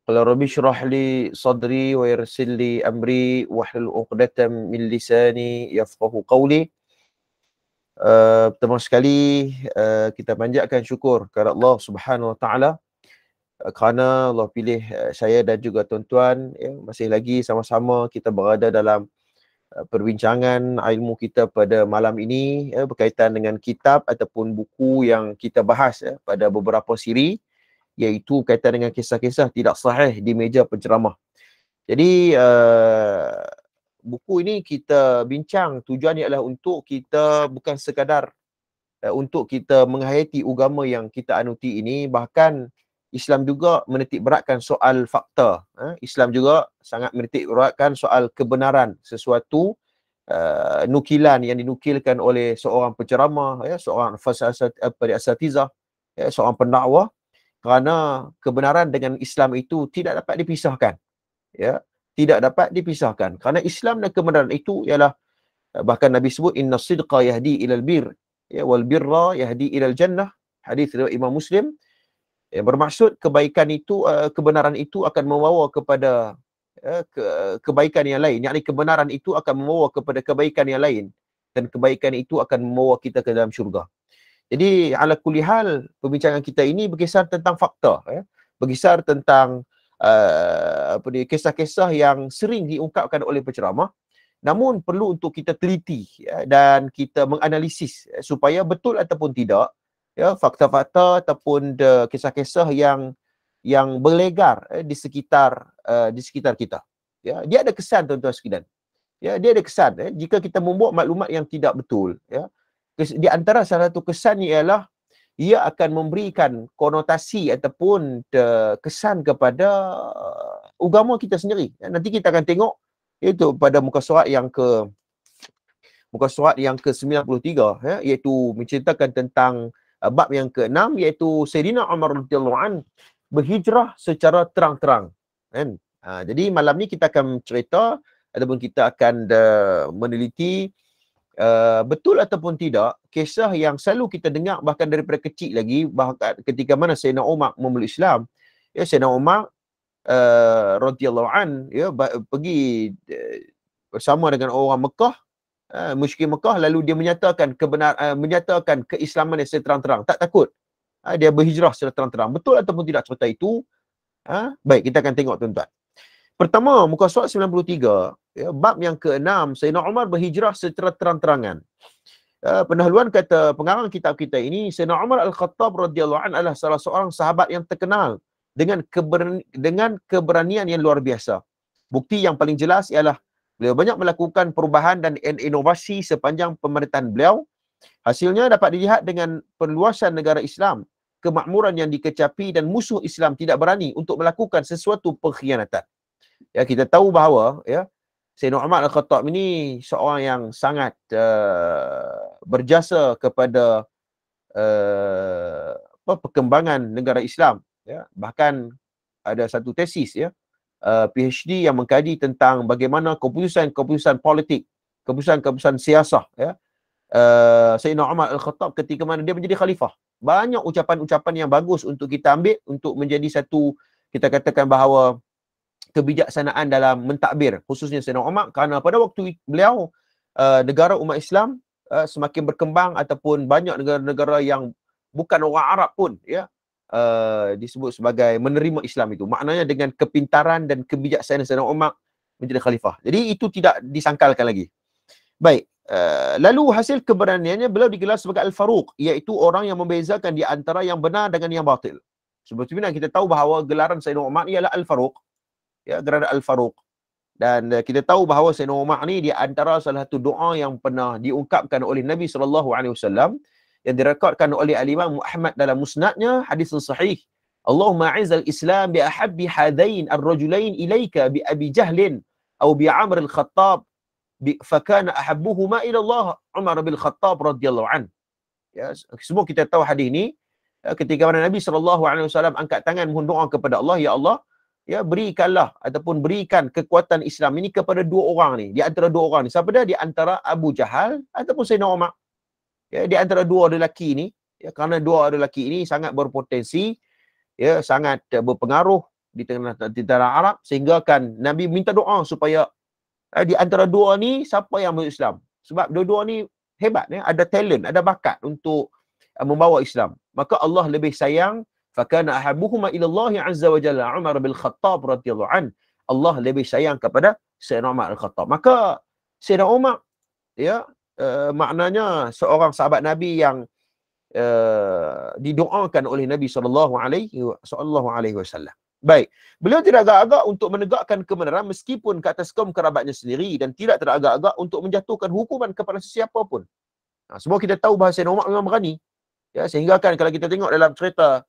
Qala rabbi shrah li sadri wa yassir li amri wahlul 'uqdatam min lisani yafqahu qawli. Pertama sekali kita panjatkan syukur kepada Allah Subhanahu Wa Taala kerana Allah pilih saya dan juga tuan-tuan, ya, masih lagi sama-sama kita berada dalam perbincangan ilmu kita pada malam ini, ya, berkaitan dengan kitab ataupun buku yang kita bahas, ya, pada beberapa siri, iaitu berkaitan dengan kisah-kisah tidak sahih di meja penceramah. Jadi buku ini kita bincang, tujuannya adalah untuk kita bukan sekadar untuk kita menghayati agama yang kita anuti ini, bahkan Islam juga menitik beratkan soal fakta. Islam juga sangat menitik beratkan soal kebenaran sesuatu nukilan yang dinukilkan oleh seorang penceramah, ya, seorang asatizah, ya, seorang pendakwah, kerana kebenaran dengan Islam itu tidak dapat dipisahkan, ya, tidak dapat dipisahkan. Kerana Islam dan kebenaran itu ialah, bahkan Nabi sebut inna sidqa yahdi ilal bir, ya, wal birra yahdi ilal jannah, hadis riwayat Imam Muslim. Yang bermaksud kebaikan itu, kebenaran itu akan membawa kepada kebaikan yang lain, yakni kebenaran itu akan membawa kepada kebaikan yang lain, dan kebaikan itu akan membawa kita ke dalam syurga. Jadi ala kulli hal, perbincangan kita ini berkisar tentang fakta, ya, berkisar tentang kisah-kisah yang sering diungkapkan oleh penceramah, namun perlu untuk kita teliti, ya, dan kita menganalisis, ya, supaya betul ataupun tidak, ya, fakta-fakta ataupun kisah-kisah yang berlegar di sekitar kita. Ya, dia ada kesan, tuan-tuan sekalian. Ya, dia ada kesan, jika kita membuat maklumat yang tidak betul, ya. Di antara salah satu kesannya ialah ia akan memberikan konotasi ataupun kesan kepada agama kita sendiri. Ya, nanti kita akan tengok itu pada muka surat yang ke-93, ya, iaitu menceritakan tentang bab yang ke-6, iaitu Sayyidina Umar radhiyallahu an berhijrah secara terang-terang, kan? Jadi malam ni kita akan cerita ataupun kita akan meneliti betul ataupun tidak kisah yang selalu kita dengar bahkan daripada kecil lagi, bahkan ketika mana Sayyidina Umar memeluk Islam, ya, Sayyidina Umar radhiyallahu an, ya, pergi bersama dengan orang Mekah, musyrik Mekah, lalu dia menyatakan keislaman yang secara terang-terang, tak takut. Dia berhijrah secara terang-terang. Betul ataupun tidak cerita itu? Baik, kita akan tengok, tuan-tuan. Pertama, muka surat 93, ya, bab yang ke-6, Sayyidina Umar berhijrah secara terang-terangan. Pendahuluan kata pengarang kitab kita ini, Sayyidina Umar Al-Khattab radhiyallahu an adalah salah seorang sahabat yang terkenal dengan keberanian yang luar biasa. Bukti yang paling jelas ialah beliau banyak melakukan perubahan dan inovasi sepanjang pemerintahan beliau. Hasilnya dapat dilihat dengan perluasan negara Islam, kemakmuran yang dikecapi, dan musuh Islam tidak berani untuk melakukan sesuatu pengkhianatan. Ya, kita tahu bahawa, ya, Sayyidina Umar Al-Khattab ini seorang yang sangat berjasa kepada perkembangan negara Islam, ya. Bahkan ada satu tesis, ya, PhD yang mengkaji tentang bagaimana keputusan politik, keputusan siasah, ya, Sayyidina Umar Al-Khattab ketika mana dia menjadi khalifah. Banyak ucapan-ucapan yang bagus untuk kita ambil untuk menjadi satu, kita katakan bahawa kebijaksanaan dalam mentadbir, khususnya Sayyidina Umar, kerana pada waktu beliau negara umat Islam semakin berkembang, ataupun banyak negara-negara yang bukan orang Arab pun, ya, disebut sebagai menerima Islam itu. Maknanya dengan kepintaran dan kebijaksanaan Sayyidina Umar menjadi khalifah. Jadi itu tidak disangkalkan lagi. Baik, lalu hasil keberaniannya beliau digelar sebagai Al-Faruq, iaitu orang yang membezakan di antara yang benar dengan yang batil. Sebetulnya kita tahu bahawa gelaran Sayyidina Umar ialah Al-Faruq, ya, gelaran Al-Faruq. Dan kita tahu bahawa Sayyidina Umar ni di antara salah satu doa yang pernah diungkapkan oleh Nabi SAW, yang direkodkan oleh Al-Imam Muhammad dalam musnadnya, hadis sahih. Allahumma a'izal Islam bi ahabbi hadain ar-rajulain ilaika bi Abi Jahlin atau bi Amr al-Khattab fakana ahabbuhuma ila Allah Umar bin Khattab radhiyallahu an. Ya, semua kita tahu hadis ini, ketika mana Nabi SAW angkat tangan mohon doa kepada Allah, ya Allah, ya, berikanlah ataupun berikan kekuatan Islam ini kepada dua orang ni, di antara dua orang ni. Siapa dia? Di antara Abu Jahal ataupun Sayyidina Umar. Ya, di antara dua lelaki ini, ya, kerana dua lelaki ini sangat berpotensi, ya, sangat berpengaruh di tengah tentara Arab, sehingga kan Nabi minta doa supaya di antara dua ni siapa yang masuk Islam. Sebab dua-dua ni hebat, ada talent, ada bakat untuk membawa Islam. Maka Allah lebih sayang, fakana ahabbuhuma ila Allah azza wa jalla Umar bin Khattab radhiyallahu an. Allah lebih sayang kepada Sayyidina Umar al-Khattab. Maka Sayyidina Umar maknanya seorang sahabat Nabi yang didoakan oleh Nabi sallallahu alaihi wasallam. Baik, beliau tidak agak-agak untuk menegakkan kebenaran meskipun ke atas kaum kerabatnya sendiri, dan tidak teragak-agak untuk menjatuhkan hukuman kepada sesiapa pun. Semua kita tahu bahawa Sayyidina Umar memang berani. Ya, sehingga kan kalau kita tengok dalam cerita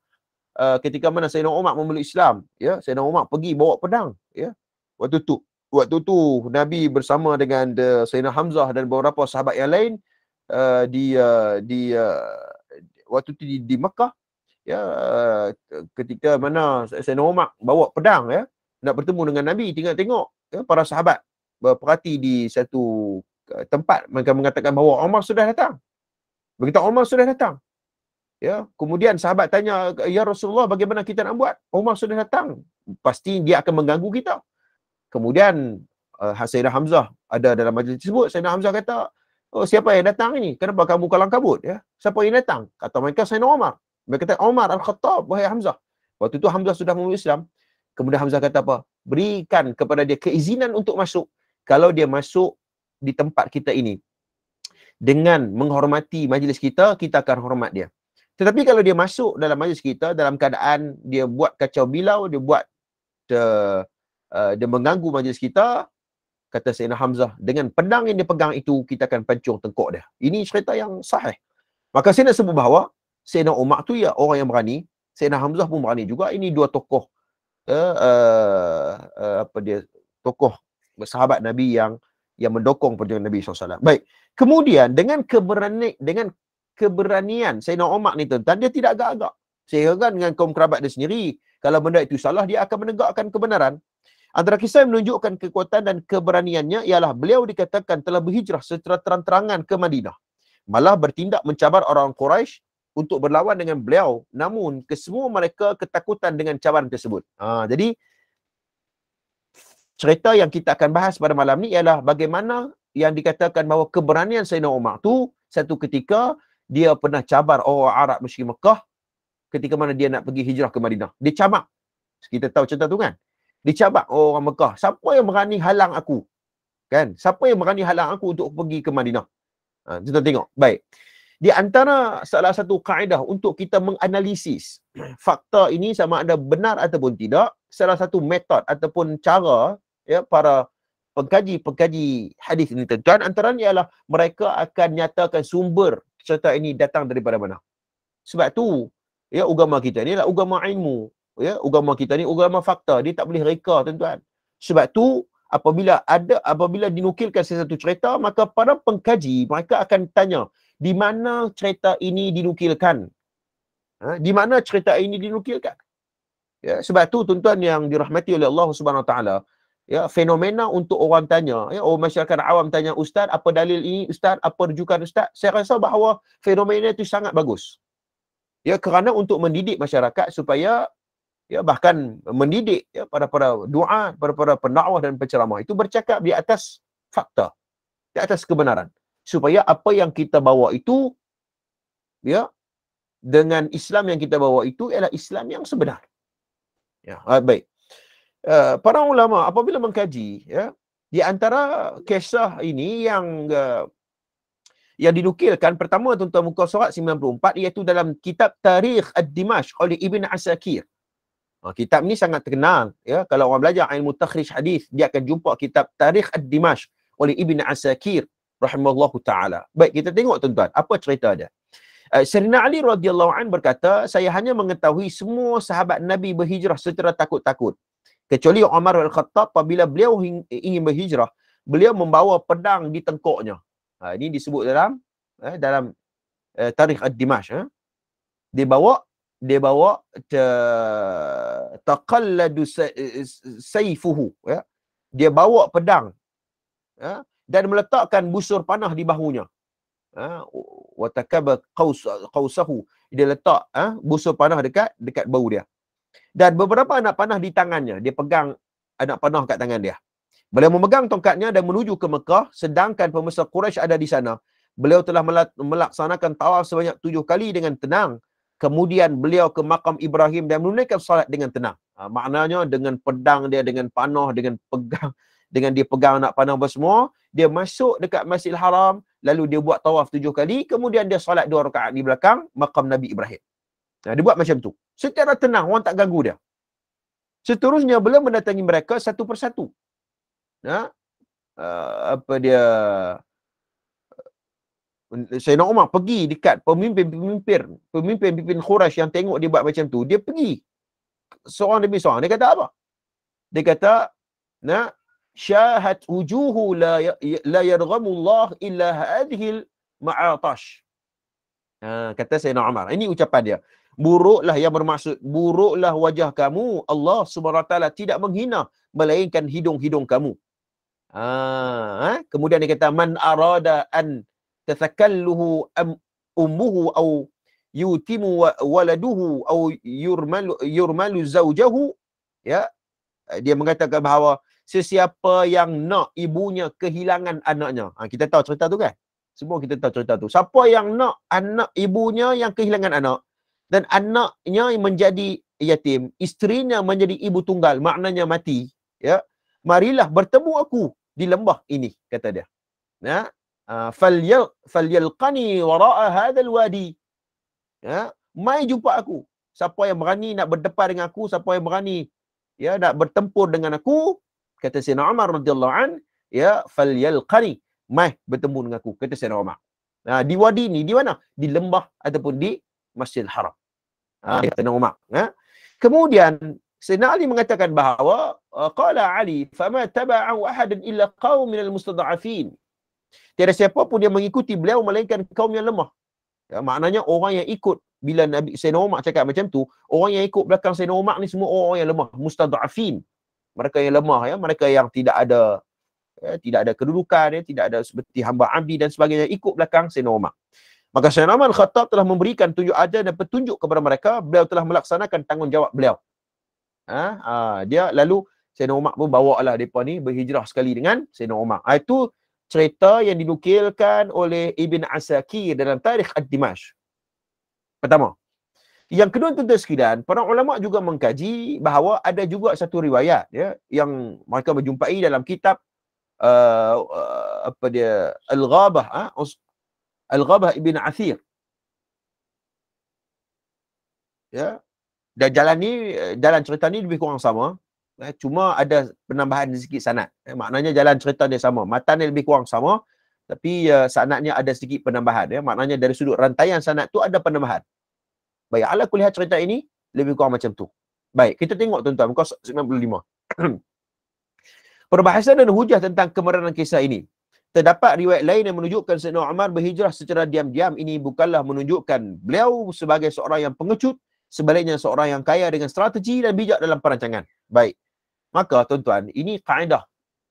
ketika mana Sayyidina Umar memeluk Islam, ya, Sayyidina Umar pergi bawa pedang, ya. Waktu tu Nabi bersama dengan Sayyidina Hamzah dan beberapa sahabat yang lain waktu tu di Mekah, ya, ketika mana Sayyidina Umar bawa pedang, ya, nak bertemu dengan Nabi, tengok ya, para sahabat berperhati di satu tempat, mereka mengatakan bahawa Umar sudah datang. Berkata Umar sudah datang. Ya, kemudian sahabat tanya, ya Rasulullah, bagaimana kita nak buat? Umar sudah datang, pasti dia akan mengganggu kita. Kemudian Sayyidina Hamzah ada dalam majlis tersebut. Sayyidina Hamzah kata, oh, siapa yang datang ini? Kenapa kamu kalang kabut? Ya, siapa yang datang? Kata mereka Sayyidina Umar. Mereka kata Umar al-Khattab, wahai Hamzah. Waktu itu Hamzah sudah memeluk Islam. Kemudian Hamzah kata apa? Berikan kepada dia keizinan untuk masuk. Kalau dia masuk di tempat kita ini dengan menghormati majlis kita, kita akan hormat dia. Tetapi kalau dia masuk dalam majlis kita dalam keadaan dia buat kacau bilau, dia buat dia mengganggu majlis kita, kata Sayyidina Hamzah, dengan pedang yang dia pegang itu, kita akan pancung tengkok dia. Ini cerita yang sahih. Maka saya nak sebut bahawa Sayyidina Umar tu ya orang yang berani, Sayyidina Hamzah pun berani juga. Ini dua tokoh tokoh sahabat Nabi yang mendokong perjuangan Nabi SAW. Baik. Kemudian dengan keberanian Sayyidina Umar ni tuan-tuan, dia tidak agak-agak. Sehingga kan dengan kaum kerabat dia sendiri, kalau benda itu salah, dia akan menegakkan kebenaran. Antara kisah yang menunjukkan kekuatan dan keberaniannya ialah beliau dikatakan telah berhijrah secara terang-terangan ke Madinah. Malah bertindak mencabar orang Quraisy untuk berlawan dengan beliau. Namun, kesemua mereka ketakutan dengan cabaran tersebut. Jadi, cerita yang kita akan bahas pada malam ni ialah bagaimana yang dikatakan bahawa keberanian Sayyidina Umar tu, satu ketika dia pernah cabar orang Arab musyrik Mekah ketika mana dia nak pergi hijrah ke Madinah. Dia cabak. Kita tahu cerita tu kan? Dicabak orang Mekah. Siapa yang berani halang aku? Kan? Siapa yang berani halang aku untuk pergi ke Madinah? Kita tengok. Baik. Di antara salah satu kaedah untuk kita menganalisis fakta ini sama ada benar ataupun tidak, salah satu metod ataupun cara, ya, para pengkaji hadis ini tuan-tuan, antaranya ialah mereka akan nyatakan sumber cerita ini datang daripada mana. Sebab tu, ya, agama kita ni adalah agama ilmu. Ya, agama kita ni agama fakta, dia tak boleh reka tuan-tuan. Sebab tu apabila dinukilkan sesuatu cerita, maka para pengkaji mereka akan tanya, di mana cerita ini dinukilkan? Di mana cerita ini dinukilkan? Ya, sebab tu tuan-tuan yang dirahmati oleh Allah Subhanahu Wa Taala, ya, fenomena untuk orang tanya, ya, orang masyarakat awam tanya, ustaz, apa dalil ini ustaz, apa rujukan ustaz? Saya rasa bahawa fenomena itu sangat bagus. Ya, kerana untuk mendidik masyarakat supaya, ya, bahkan mendidik, ya, para du'a, para pendakwah dan penceramah itu bercakap di atas fakta, di atas kebenaran, supaya apa yang kita bawa itu, ya, dengan Islam yang kita bawa itu ialah Islam yang sebenar. Ya, baik. Para ulama apabila mengkaji, ya, di antara kisah ini yang dinukilkan, pertama tuan-tuan muka surat 94, iaitu dalam kitab Tarikh Ad-Dimashq oleh Ibn Asakir. Kitab ni sangat terkenal, ya. Kalau orang belajar ilmu takhrij hadis, dia akan jumpa kitab Tarikh Ad-Dimashq oleh Ibn Asakir rahimahullahu taala. Baik, kita tengok tuan-tuan, apa cerita dia. Sayyidina Ali radhiyallahu an berkata, saya hanya mengetahui semua sahabat Nabi berhijrah secara takut-takut, kecuali Umar al-Khattab. Apabila beliau ingin berhijrah, beliau membawa pedang di tengkoknya. Ini disebut dalam Tarikh Ad-Dimashq. Dia bawa taqalladu sayfuhu, ya. Dia bawa pedang, ya, dan meletakkan busur panah di bahunya. Wa takaba qausahu, dia letak busur panah dekat bahu dia. Dan beberapa anak panah di tangannya. Dia pegang anak panah kat tangan dia. Beliau memegang tongkatnya dan menuju ke Mekah, sedangkan pembesar Quraisy ada di sana. Beliau telah melaksanakan tawaf sebanyak 7 kali dengan tenang. Kemudian beliau ke makam Ibrahim dan menunaikan salat dengan tenang. Maknanya dengan pedang dia, dengan panah, dengan pegang, dengan dia pegang anak panah semua, dia masuk dekat Masjidil Haram, lalu dia buat tawaf 7 kali, kemudian dia salat 2 rakaat di belakang makam Nabi Ibrahim. Dia buat macam tu. Secara tenang, orang tak ganggu dia. Seterusnya beliau mendatangi mereka satu persatu. Sayyidina Umar pergi dekat pemimpin Quraisy yang tengok dia buat macam tu, dia pergi seorang demi seorang. Dia kata apa? Dia kata, syahat wujuhu la yarghamullah illa hadhil ma'atash. Kata Sayyidina Umar. Ini ucapan dia. Buruklah yang bermaksud, buruklah wajah kamu, Allah Subhanahu Wa Taala tidak menghina melainkan hidung-hidung kamu. Kemudian dia kata, man arada an tathakalluhu ummuhu au yutimu waladuhu au yurmalu zawjahu, ya, dia mengatakan bahawa sesiapa yang nak ibunya kehilangan anaknya. Kita tahu cerita tu kan? Semua kita tahu cerita tu. Siapa yang nak anak ibunya yang kehilangan anak dan anaknya menjadi yatim, isterinya menjadi ibu tunggal, maknanya mati, ya, marilah bertemu aku di lembah ini, kata dia. Falyalqani wara'a hadzal wadi. Mai jumpa aku. Siapa yang berani nak berdepan dengan aku, siapa yang berani nak bertempur dengan aku, kata Sayyidina Umar radhiyallahu an, falyalqani, mai bertemu dengan aku, kata Sayyidina Umar. Di wadi ni di mana? Di lembah ataupun di Masjidil Haram. Sayyidina Umar. Kemudian Sayyidina Ali mengatakan bahawa qala Ali fama taba'u ahadan illa qaum minal mustad'afin. Tiada siapa pun yang mengikuti beliau melainkan kaum yang lemah. Maknanya orang yang ikut bila Nabi Sayyidina Umar cakap macam tu, orang yang ikut belakang Sayyidina Umar ni semua orang yang lemah, mustad'afin. Mereka yang lemah, mereka yang tidak ada kedudukan, tidak ada seperti hamba abdi dan sebagainya, ikut belakang Sayyidina Umar. Maka Sayyidina Umar Al-Khattab telah memberikan tunjuk ajar dan petunjuk kepada mereka. Beliau telah melaksanakan tanggungjawab beliau. Dia lalu Sayyidina Umar pun bawalah mereka ni berhijrah sekali dengan Sayyidina Umar. Itu cerita yang dinukilkan oleh Ibn Asakir dalam Tarikh Ad-Dimashq. Pertama. Yang kedua, tuan-tuan sekalian, para ulama juga mengkaji bahawa ada juga satu riwayat, ya, yang mereka berjumpai dalam kitab Al-Ghabah, Al-Ghabah Ibn Athir. Ya. Dan jalan cerita ni lebih kurang sama. Cuma ada penambahan sedikit sanad. Maknanya jalan cerita dia sama. Matan dia lebih kurang sama. Tapi sanadnya ada sedikit penambahan. Maknanya dari sudut rantaian sanad tu ada penambahan. Baik, ala kulihat cerita ini lebih kurang macam tu. Baik, kita tengok tuan-tuan, muka 95. Perbahasan dan hujah tentang kebenaran kisah ini. Terdapat riwayat lain yang menunjukkan Sayyidina Umar berhijrah secara diam-diam. Ini bukanlah menunjukkan beliau sebagai seorang yang pengecut, sebaliknya seorang yang kaya dengan strategi dan bijak dalam perancangan. Baik. Maka tuan-tuan, ini kaedah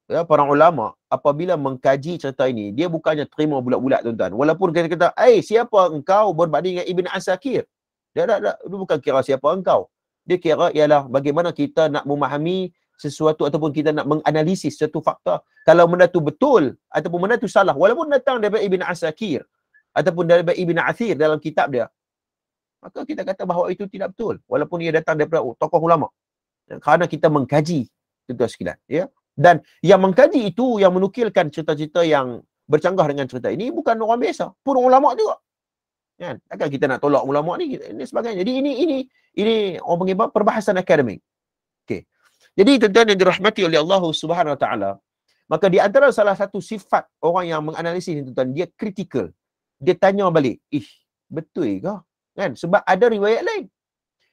ya, para ulama apabila mengkaji cerita ini, dia bukannya terima bulat-bulat tuan-tuan. Walaupun kita kata, siapa engkau berbanding dengan Ibn Asakir? Dia bukan kira siapa engkau. Dia kira ialah bagaimana kita nak memahami sesuatu ataupun kita nak menganalisis satu fakta. Kalau benda tu betul ataupun benda tu salah, walaupun datang daripada Ibn Asakir ataupun daripada Ibn Athir dalam kitab dia, maka kita kata bahawa itu tidak betul walaupun ia datang daripada tokoh ulama. Kerana kita mengkaji, tuan-tuan sekalian, ya. Dan yang mengkaji itu, yang menukilkan cerita-cerita yang bercanggah dengan cerita ini bukan orang biasa, pun ulama juga. Kan? Takkan kita nak tolak ulama ni, ini sebagainya. Jadi ini orang panggil perbahasan akademik. Okey. Jadi tuan-tuan yang dirahmati oleh Allah Subhanahu Wa Taala, maka di antara salah satu sifat orang yang menganalisis ni tuan-tuan, dia kritikal. Dia tanya balik, betul ke? Kan? Sebab ada riwayat lain.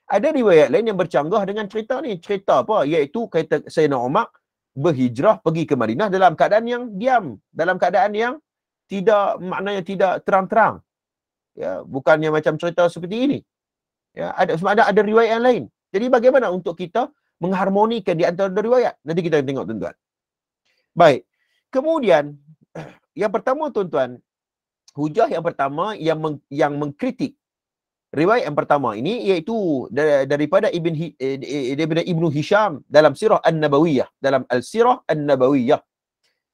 Ada riwayat lain yang bercanggah dengan cerita ni. Cerita apa? Iaitu kata Sayyidina Umar berhijrah pergi ke Madinah dalam keadaan yang diam, dalam keadaan yang tidak, maknanya tidak terang-terang. Ya, bukannya macam cerita seperti ini. Ya, ada riwayat yang lain. Jadi bagaimana untuk kita mengharmonikan di antara riwayat? Nanti kita tengok tuan-tuan. Baik. Kemudian yang pertama tuan-tuan, hujah yang pertama yang mengkritik Riwayat yang pertama ini iaitu daripada daripada Ibnu Hisham dalam Sirah An-Nabawiyah, dalam Al-Sirah An-Nabawiyah.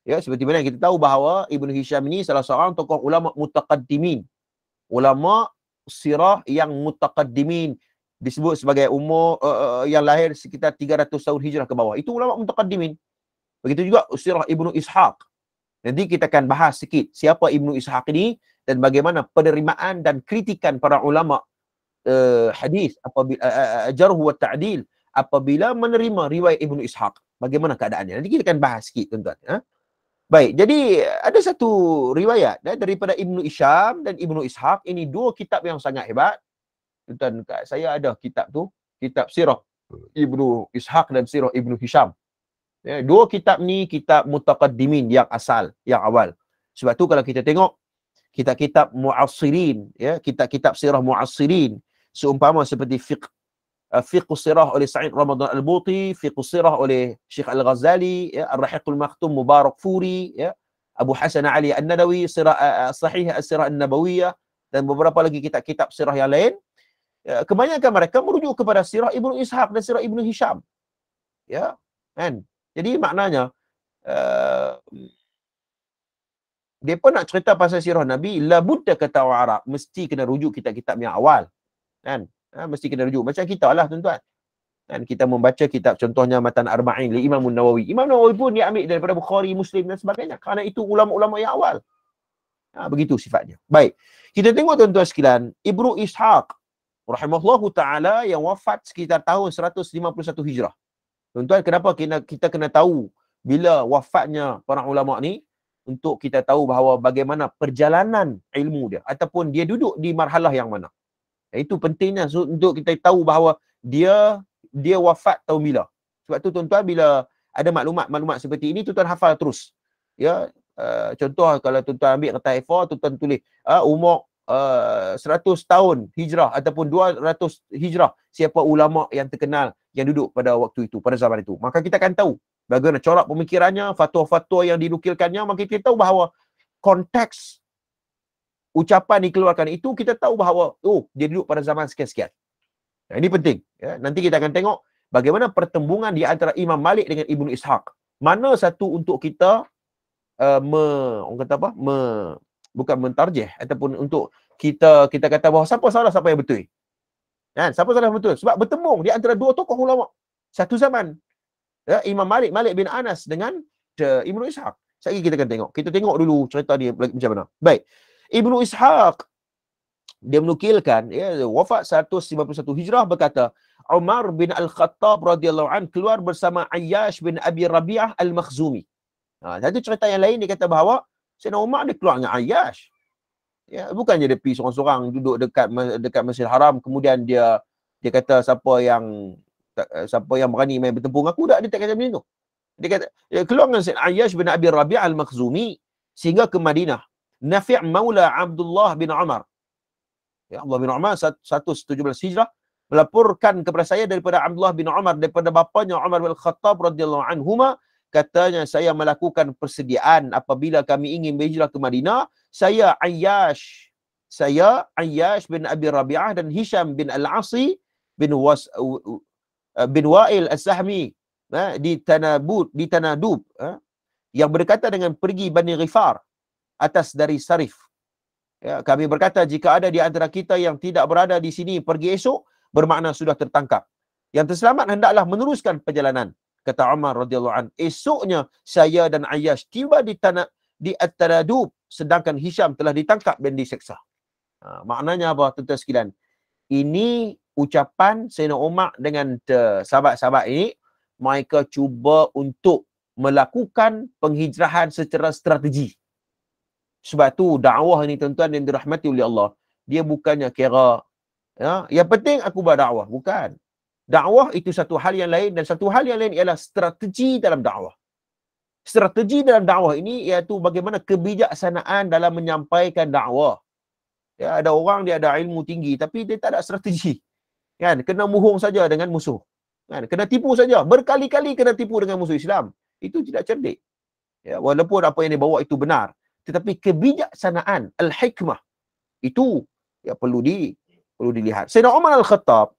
Ya, seperti mana kita tahu bahawa Ibnu Hisham ini salah seorang tokoh ulama mutaqaddimin. Ulama sirah yang mutaqaddimin, disebut sebagai umur yang lahir sekitar 300 tahun hijrah ke bawah. Itu ulama mutaqaddimin. Begitu juga sirah Ibnu Ishaq. Nanti kita akan bahas sikit siapa Ibnu Ishaq ini dan bagaimana penerimaan dan kritikan para ulama hadis apabila jarh wa ta'dil apabila menerima riwayat Ibnu Ishaq. Bagaimana keadaannya? Nanti kita akan bahas sikit, tuan-tuan. Baik, jadi ada satu riwayat daripada Ibnu Hisham dan Ibnu Ishaq. Ini dua kitab yang sangat hebat. Tuan, saya ada kitab tu, kitab Sirah Ibnu Ishaq dan Sirah Ibnu Hisham. Ya, dua kitab ni kitab mutaqaddimin yang asal, yang awal. Sebab tu kalau kita tengok kitab-kitab mu'assirin, ya, kitab-kitab sirah mu'assirin, seumpama seperti Fiqh Sirah oleh Sa'id Ramadan Al-Buti, Fiqh Sirah oleh Syekh Al-Ghazali, ya, Ar-Rahiqul Makhtum Mubarak Furi, ya, Abu Hasan Ali An-Nadawi, Sahih As-Sirah An-Nabawiyah, dan beberapa lagi kitab-kitab sirah yang lain. Ya, kebanyakan mereka merujuk kepada Sirah Ibnu Ishaq dan Sirah Ibnu Hisham. Ya, kan? Jadi maknanya depa nak cerita pasal sirah Nabi, la budda kata orang Arab, mesti kena rujuk kitab-kitab yang awal. Kan? Mesti kena rujuk. Macam kita lah, tuan-tuan. Dan kita membaca kitab contohnya Matan Arba'in li Imam Nawawi. Imam Nawawi pun dia ambil daripada Bukhari, Muslim dan sebagainya. Kerana itu ulama-ulama yang awal. Begitu sifatnya. Baik. Kita tengok, tuan-tuan sekalian, Ibnu Ishaq rahimahullahu ta'ala yang wafat sekitar tahun 151 Hijrah. Tuan-tuan, kenapa kita kena tahu bila wafatnya para ulama ni? Untuk kita tahu bahawa bagaimana perjalanan ilmu dia ataupun dia duduk di marhalah yang mana. Itu pentingnya untuk kita tahu bahawa dia wafat tahun bila. Sebab tu, tuan-tuan, bila ada maklumat seperti ini, tuan-tuan hafal terus. Ya, contoh kalau tuan-tuan ambil kertas A4, tuan-tuan tulis umur 100 tahun hijrah ataupun 200 hijrah, siapa ulama yang terkenal yang duduk pada waktu itu, pada zaman itu. Maka kita akan tahu bagaimana corak pemikirannya, fatwa-fatwa yang dinukilkannya. Maka kita tahu bahawa konteks ucapan dikeluarkan itu, kita tahu bahawa dia duduk pada zaman sekian-sekian. Nah, ini penting. Ya. Nanti kita akan tengok bagaimana pertembungan di antara Imam Malik dengan Ibnu Ishaq. Mana satu untuk kita orang kata apa? Bukan mentarjih ataupun untuk kita kata bahawa siapa salah, siapa yang betul. Kan? Siapa salah, betul. Sebab bertembung di antara dua tokoh ulama satu zaman. Ya, Imam Malik bin Anas dengan Ibnu Ishaq. Sekali kita akan tengok. Kita tengok dulu cerita dia macam mana. Baik. Ibnu Ishaq dia menukilkan, ya, wafat 151 Hijrah, berkata Umar bin Al-Khattab radhiyallahu an keluar bersama Ayyash bin Abi Rabi'ah Al-Makhzumi. Satu cerita yang lain dia kata bahawa Sayyidina Umar dia keluar dengan Ayyash. Ya, bukannya dia pergi seorang-seorang duduk dekat Masjidil Haram, kemudian dia kata siapa yang berani main bertempur dengan aku, dia tak kata macam tu. Dia kata keluar dengan Sayyidina Ayyash bin Abi Rabi'ah Al-Makhzumi sehingga ke Madinah. Nafi' Maula Abdullah bin Umar. Ya, Abdullah bin Umar 117 Hijrah melaporkan kepada saya daripada Abdullah bin Umar, daripada bapanya Umar bin Khattab radhiyallahu anhuma, katanya saya melakukan persediaan apabila kami ingin berhijrah ke Madinah. Saya Ayyash bin Abi Rabi'ah dan Hisham bin Al-Asi bin Wa'il As-Sahmi di Tanadub yang berkata dengan pergi Bani Ghifar atas dari Sarif. Ya, kami berkata jika ada di antara kita yang tidak berada di sini pergi esok, bermakna sudah tertangkap. Yang terselamat hendaklah meneruskan perjalanan. Kata Umar radhiyallahu an, esoknya saya dan Ayyash tiba di At-Tanadub, sedangkan Hisham telah ditangkap dan diseksa. Maknanya apa, tuan-tuan sekalian? Ini ucapan Sayyidina Umar dengan sahabat-sahabat ini, mereka cuba untuk melakukan penghijrahan secara strategi. Sebab tu dakwah ni, tuan-tuan yang dirahmati oleh Allah, dia bukannya kira yang penting aku berdakwah, bukan. Dakwah itu satu hal yang lain, dan satu hal yang lain ialah strategi dalam dakwah. Strategi dalam dakwah ini iaitu bagaimana kebijaksanaan dalam menyampaikan dakwah. Ya, ada orang dia ada ilmu tinggi tapi dia tak ada strategi. Kan, kena muhung saja dengan musuh. Kan, kena tipu saja, berkali-kali kena tipu dengan musuh Islam. Itu tidak cerdik. Ya, walaupun apa yang dia bawa itu benar, tetapi kebijaksanaan, al-hikmah itu ya perlu perlu dilihat. Sayyidina Umar Al-Khattab,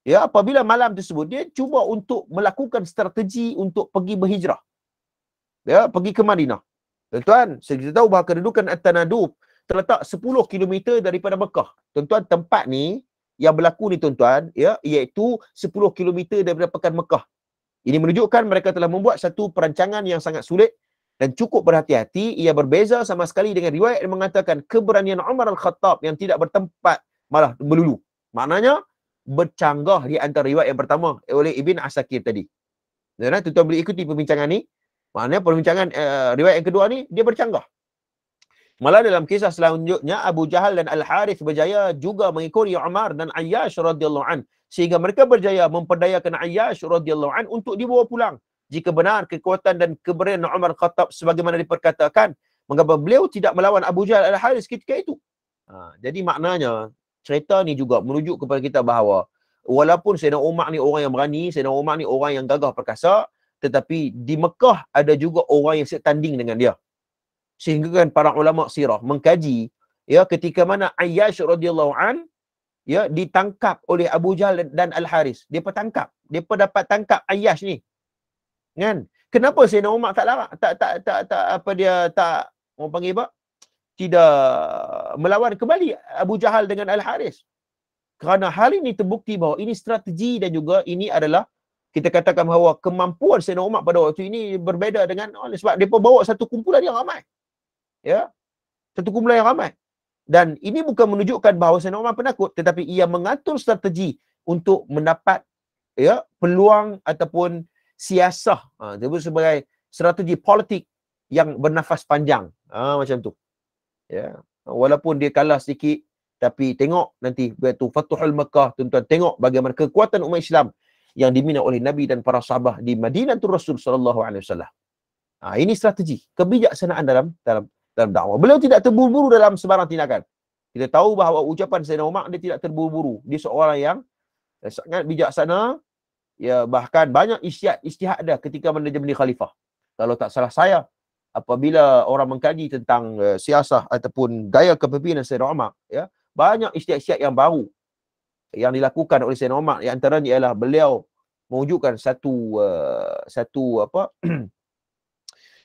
ya, apabila malam tersebut dia cuba untuk melakukan strategi untuk pergi berhijrah. Ya, pergi ke Madinah. Tuan-tuan, kita tahu bahawa kedudukan At-Tanadub terletak 10 km daripada Mekah. Tuan-tuan, tempat ni yang berlaku ni tuan-tuan, ya, iaitu 10 km daripada Pekan Mekah. Ini menunjukkan mereka telah membuat satu perancangan yang sangat sulit dan cukup berhati-hati. Ia berbeza sama sekali dengan riwayat yang mengatakan keberanian Umar Al-Khattab yang tidak bertempat malah melulu. Maknanya bercanggah di antara riwayat yang pertama oleh Ibn Asakir tadi. Tuan-tuan boleh ikuti perbincangan ni. Maknanya perbincangan riwayat yang kedua ni dia bercanggah. Malah dalam kisah selanjutnya Abu Jahal dan Al-Harith berjaya juga mengikuti Umar dan Ayyash radhiyallahu an, sehingga mereka berjaya memperdayakan Ayyash radhiyallahu an untuk dibawa pulang. Jika benar kekuatan dan keberanian Umar Khattab sebagaimana diperkatakan, mengapa beliau tidak melawan Abu Jahal Al-Harith ketika itu? Jadi maknanya cerita ni juga merujuk kepada kita bahawa walaupun Sayyidina Umar ni orang yang berani, Sayyidina Umar ni orang yang gagah perkasa, tetapi di Mekah ada juga orang yang setanding dengan dia. Sehingga kan para ulama sirah mengkaji, ya, ketika mana Ayyash radhiyallahu an, ya, ditangkap oleh Abu Jahal dan Al-Harith. Dia dapat tangkap Ayyash ni. Kan? Kenapa Sayyidina Umar tak larang, orang panggil apa? Tidak melawan kembali Abu Jahal dengan Al-Harith? Kerana hal ini terbukti bahawa ini strategi dan juga ini adalah, kita katakan bahawa kemampuan Sayyidina Umar pada waktu ini berbeza dengan, sebab mereka bawa satu kumpulan yang ramai. Ya, satu kumpulan yang ramai. Dan ini bukan menunjukkan bahawa Sayyidina Umar penakut, tetapi ia mengatur strategi untuk mendapat, ya, peluang ataupun siasah, disebut sebagai strategi politik yang bernafas panjang. Macam tu. Ya, walaupun dia kalah sedikit, tapi tengok nanti waktu Fathul Makkah, tuan-tuan, tengok bagaimana kekuatan umat Islam yang diminta oleh Nabi dan para sahabat di Madinatul Rasul sallallahu alaihi wasallam. Ini strategi, kebijaksanaan dalam dakwah. Beliau tidak terburu-buru dalam sebarang tindakan. Kita tahu bahawa ucapan Sayyidina Umar dia tidak terburu-buru. Dia seorang yang sangat bijaksana. Ya, bahkan banyak ijtihad dia ketika dia menjadi khalifah. Kalau tak salah saya, apabila orang mengkaji tentang siasah ataupun gaya kepimpinan Sayyidina Umar, ya, banyak ijtihad yang baru yang dilakukan oleh Sayyidina Umar. Yang antaranya ialah beliau mewujudkan satu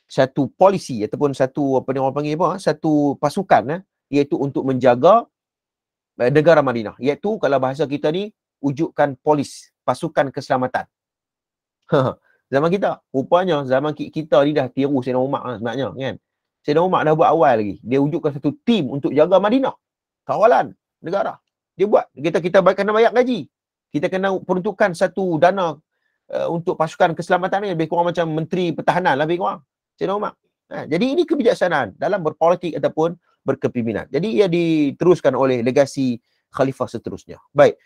satu polisi ataupun satu orang panggil satu pasukan, iaitu untuk menjaga negara Madinah, iaitu kalau bahasa kita ni wujudkan polis, pasukan keselamatan. Zaman kita, rupanya zaman kita ni dah tiru Sayyidina Umar sebenarnya, kan. Sayyidina Umar dah buat awal lagi. Dia wujudkan satu tim untuk jaga Madinah, kawalan negara. Dia buat, kita kena bayar gaji. Kita kena peruntukkan satu dana untuk pasukan keselamatan ni, lebih kurang macam menteri pertahanan lebih kurang. Sayyidina Umar. Jadi ini kebijaksanaan dalam berpolitik ataupun berkepimpinan. Jadi ia diteruskan oleh legasi khalifah seterusnya. Baik.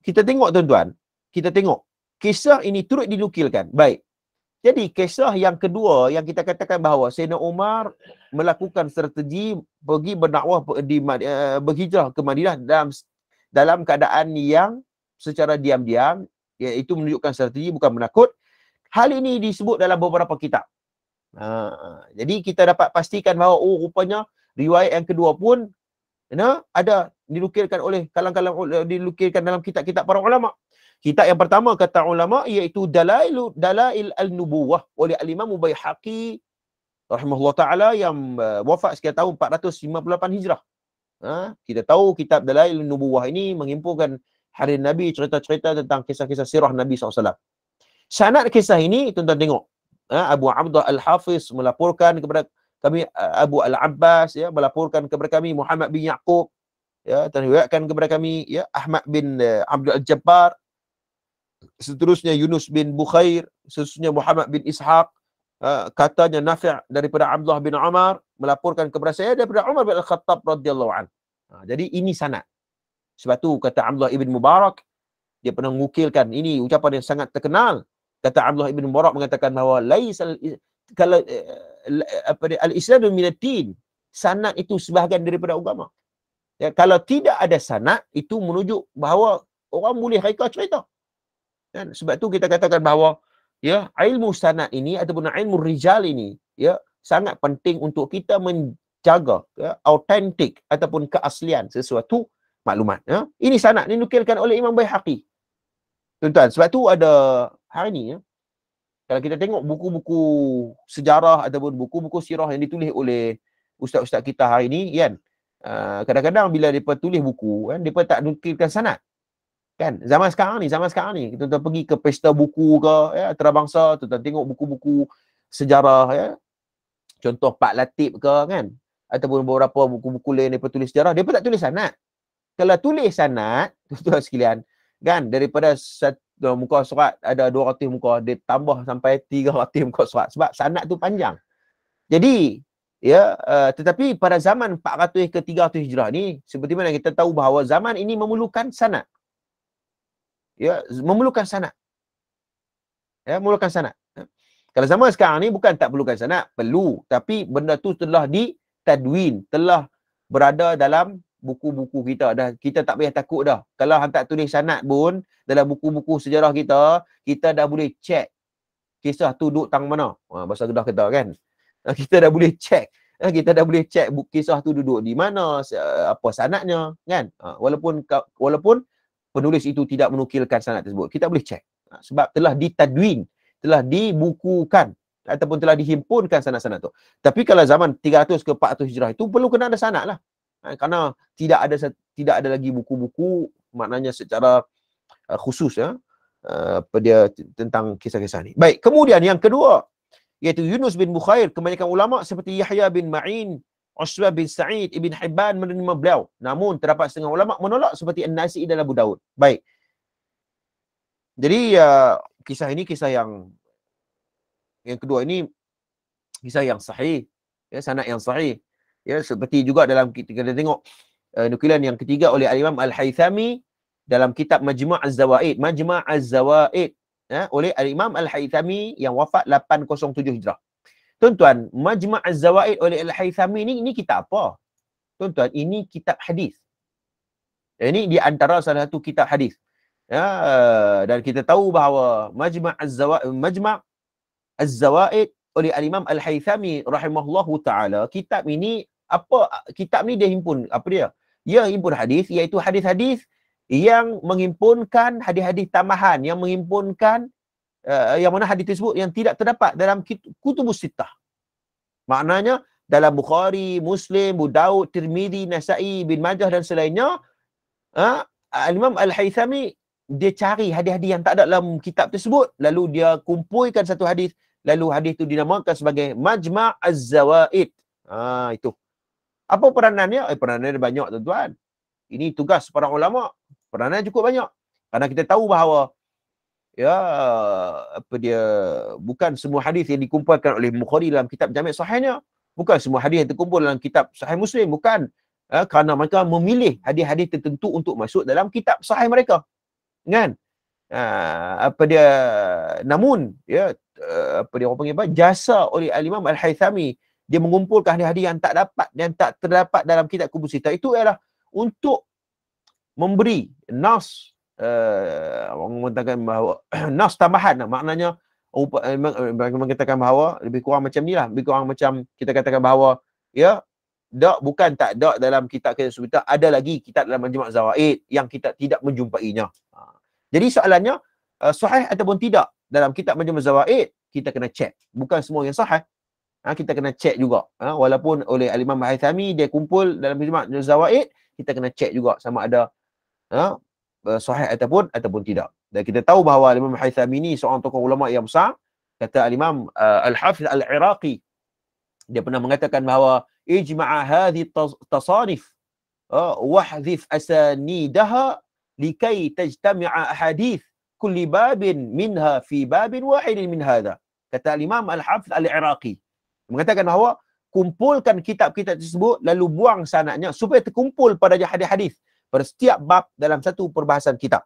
Kita tengok tuan-tuan, kita tengok kisah ini turut dinukilkan. Baik. Jadi kisah yang kedua yang kita katakan bahawa Sayyidina Umar melakukan strategi pergi berdakwah berhijrah ke Madinah dalam keadaan yang secara diam-diam, iaitu menunjukkan strategi bukan menakut. Hal ini disebut dalam beberapa kitab. Jadi kita dapat pastikan bahawa rupanya riwayat yang kedua pun ada dinukilkan oleh dinukilkan dalam kitab-kitab para ulama. Kitab yang pertama kata ulama iaitu Dalail al-Nubuwah oleh Al-Imam Baihaqi rahimahullah taala yang wafat sekitar tahun 458 Hijrah. Kita tahu kitab Dalail al-Nubuwah ini menghimpunkan hadis Nabi, cerita-cerita tentang kisah-kisah sirah Nabi SAW. Sanad kisah ini tuan-tuan tengok. Abu Abdullah Al-Hafiz melaporkan kepada kami, Abu Al-Abbas melaporkan kepada kami, Muhammad bin Yaqub terriwayatkan kepada kami, Ahmad bin Abdul Al-Jabbar, seterusnya Yunus bin Bukhair, seterusnya Muhammad bin Ishaq, katanya Nafi' daripada Abdullah bin Umar melaporkan kepada saya daripada Umar bin Al-Khattab radhiyallahu anhu. Jadi ini sanad. Sebab tu kata Abdullah ibn Mubarak, dia pernah mengukilkan, ini ucapan yang sangat terkenal. Kata Abdullah ibn Mubarak mengatakan bahawa kalau al-Islam min-ad-din, sanad itu sebahagian daripada agama. Kalau tidak ada sanad, itu menunjuk bahawa orang boleh reka cerita. Dan sebab tu kita katakan bahawa ilmu sanad ini ataupun ilmu rijal ini sangat penting untuk kita menjaga autentik ataupun keaslian sesuatu maklumat. Ya. Ini sanad dinukilkan oleh Imam Baihaqi. Tuan-tuan, sebab tu ada hari ni ya, kalau kita tengok buku-buku sejarah ataupun buku-buku sirah yang ditulis oleh ustaz-ustaz kita hari ni kan, kadang-kadang bila mereka tulis buku kan, mereka tak nukilkan sanad. Kan? Zaman sekarang ni, tuan-tuan pergi ke pesta buku ke, ya, antarabangsa, tuan-tuan tengok buku-buku sejarah ya. Contoh Pak Latif ke kan, ataupun beberapa buku-buku lain mereka tulis sejarah, mereka tak tulis sanad. Kalau tulis sanad, tuan-tuan sekalian, kan, daripada muka surat ada 200 muka, dia tambah sampai 300 muka surat sebab sanad tu panjang. Jadi ya, tetapi pada zaman 400 ke 300 Hijrah ni, seperti mana kita tahu bahawa zaman ini memerlukan sanad. Ya, memerlukan sanad. Ya, memerlukan sanad. Kalau zaman sekarang ni bukan tak perlukan sanad, perlu, tapi benda tu telah ditadwin, telah berada dalam buku-buku kita dah. Kita tak payah takut dah. Kalau hang tak tulis sanad pun dalam buku-buku sejarah kita, kita dah boleh check kisah tu duduk tang mana. Bahasa Kedah kita kan. Kita dah boleh check. Kita dah boleh check kisah tu duduk di mana, apa sanadnya kan. Walaupun penulis itu tidak menukilkan sanad tersebut, kita boleh check. Sebab telah ditadwin, telah dibukukan ataupun telah dihimpunkan sanad-sanad tu. Tapi kalau zaman 300 ke 400 Hijrah itu perlu kena ada sanad lah. Kerana tidak ada lagi buku-buku maknanya secara khusus ya, dia tentang kisah-kisah ni. Baik, kemudian yang kedua iaitu Yunus bin Bukhair. Kebanyakan ulama seperti Yahya bin Ma'in, Usman bin Sa'id, Ibn Hibban menerima beliau. Namun terdapat setengah ulama menolak seperti An-Nasi'i dan Abu Daud. Baik. Jadi kisah ini kisah yang kedua ini kisah yang sahih, ya, sanad yang sahih. Ya, seperti juga dalam kita tengok nukilan yang ketiga oleh Al-Imam Al-Haythami dalam kitab Majma' Az-Zawaid. Majma' Az-Zawaid ya, oleh Al-Imam Al-Haythami yang wafat 807 Hijrah. Tuan-tuan, Majma' Az-Zawaid oleh Al-Haythami ni kitab apa? Tuan-tuan, ini kitab hadis. Ini di antara salah satu kitab hadis. Ya, dan kita tahu bahawa Majma' Az-Zawaid oleh Al-Imam Al-Haythami rahimahullahu taala, kitab ini kitab ni dia himpun apa dia? Dia himpun hadis, iaitu hadis-hadis yang menghimpunkan hadis-hadis tambahan, yang menghimpunkan yang mana hadis tersebut yang tidak terdapat dalam kutubus sittah. Maknanya dalam Bukhari, Muslim, Abu Daud, Tirmizi, Nasa'i, Ibn Majah dan selainnya, Al-Imam Al-Haythami dia cari hadis-hadis yang tak ada dalam kitab tersebut, lalu dia kumpulkan satu hadis, lalu hadis itu dinamakan sebagai Majma' Az-Zawaid. Itu. Apa peranannya? Peranannya banyak, tuan-tuan. Ini tugas para ulama. Peranannya cukup banyak. Karena kita tahu bahawa ya, bukan semua hadis yang dikumpulkan oleh Bukhari dalam kitab Jami' Sahihnya, bukan semua hadis yang terkumpul dalam kitab Sahih Muslim, bukan. Kerana mereka memilih hadis-hadis tertentu untuk masuk dalam kitab sahih mereka. Kan? Namun ya, orang panggil jasa oleh Al-Imam Al-Haythami, dia mengumpulkan hadis-hadis yang tak terdapat dalam kitab kutubus sittah, itu ialah untuk memberi nas, orang mengatakan bahawa nas tambahan, maknanya mengatakan bahawa lebih kurang macam ni lah, lebih kurang macam kita katakan bahawa ya, bukan tak ada dalam kitab kita, ada lagi kitab dalam Majma' Zawaid yang kita tidak menjumpainya. Jadi soalannya, sahih ataupun tidak dalam kitab Majma' Zawaid, kita kena check. Bukan semua yang sahih. Kita kena check juga. Walaupun oleh Al-Imam Al-Haythami dia kumpul dalam Majma' Zawaid, kita kena check juga sama ada sahih ataupun tidak. Dan kita tahu bahawa Al-Imam Al-Haythami ni seorang tokoh ulama yang besar. Kata Al-Imam Al-Hafiz Al-Iraqi, dia pernah mengatakan bahawa ijma'a hadhi tasanif wahdhif asanidaha likai tajtami'a ahadith kulli babin minha fi babin wahidin min hadha. Kata Imam Al-Hafiz Al-Iraqi mengatakan bahawa kumpulkan kitab-kitab tersebut lalu buang sanadnya supaya terkumpul pada hadis-hadis pada setiap bab dalam satu perbahasan kitab.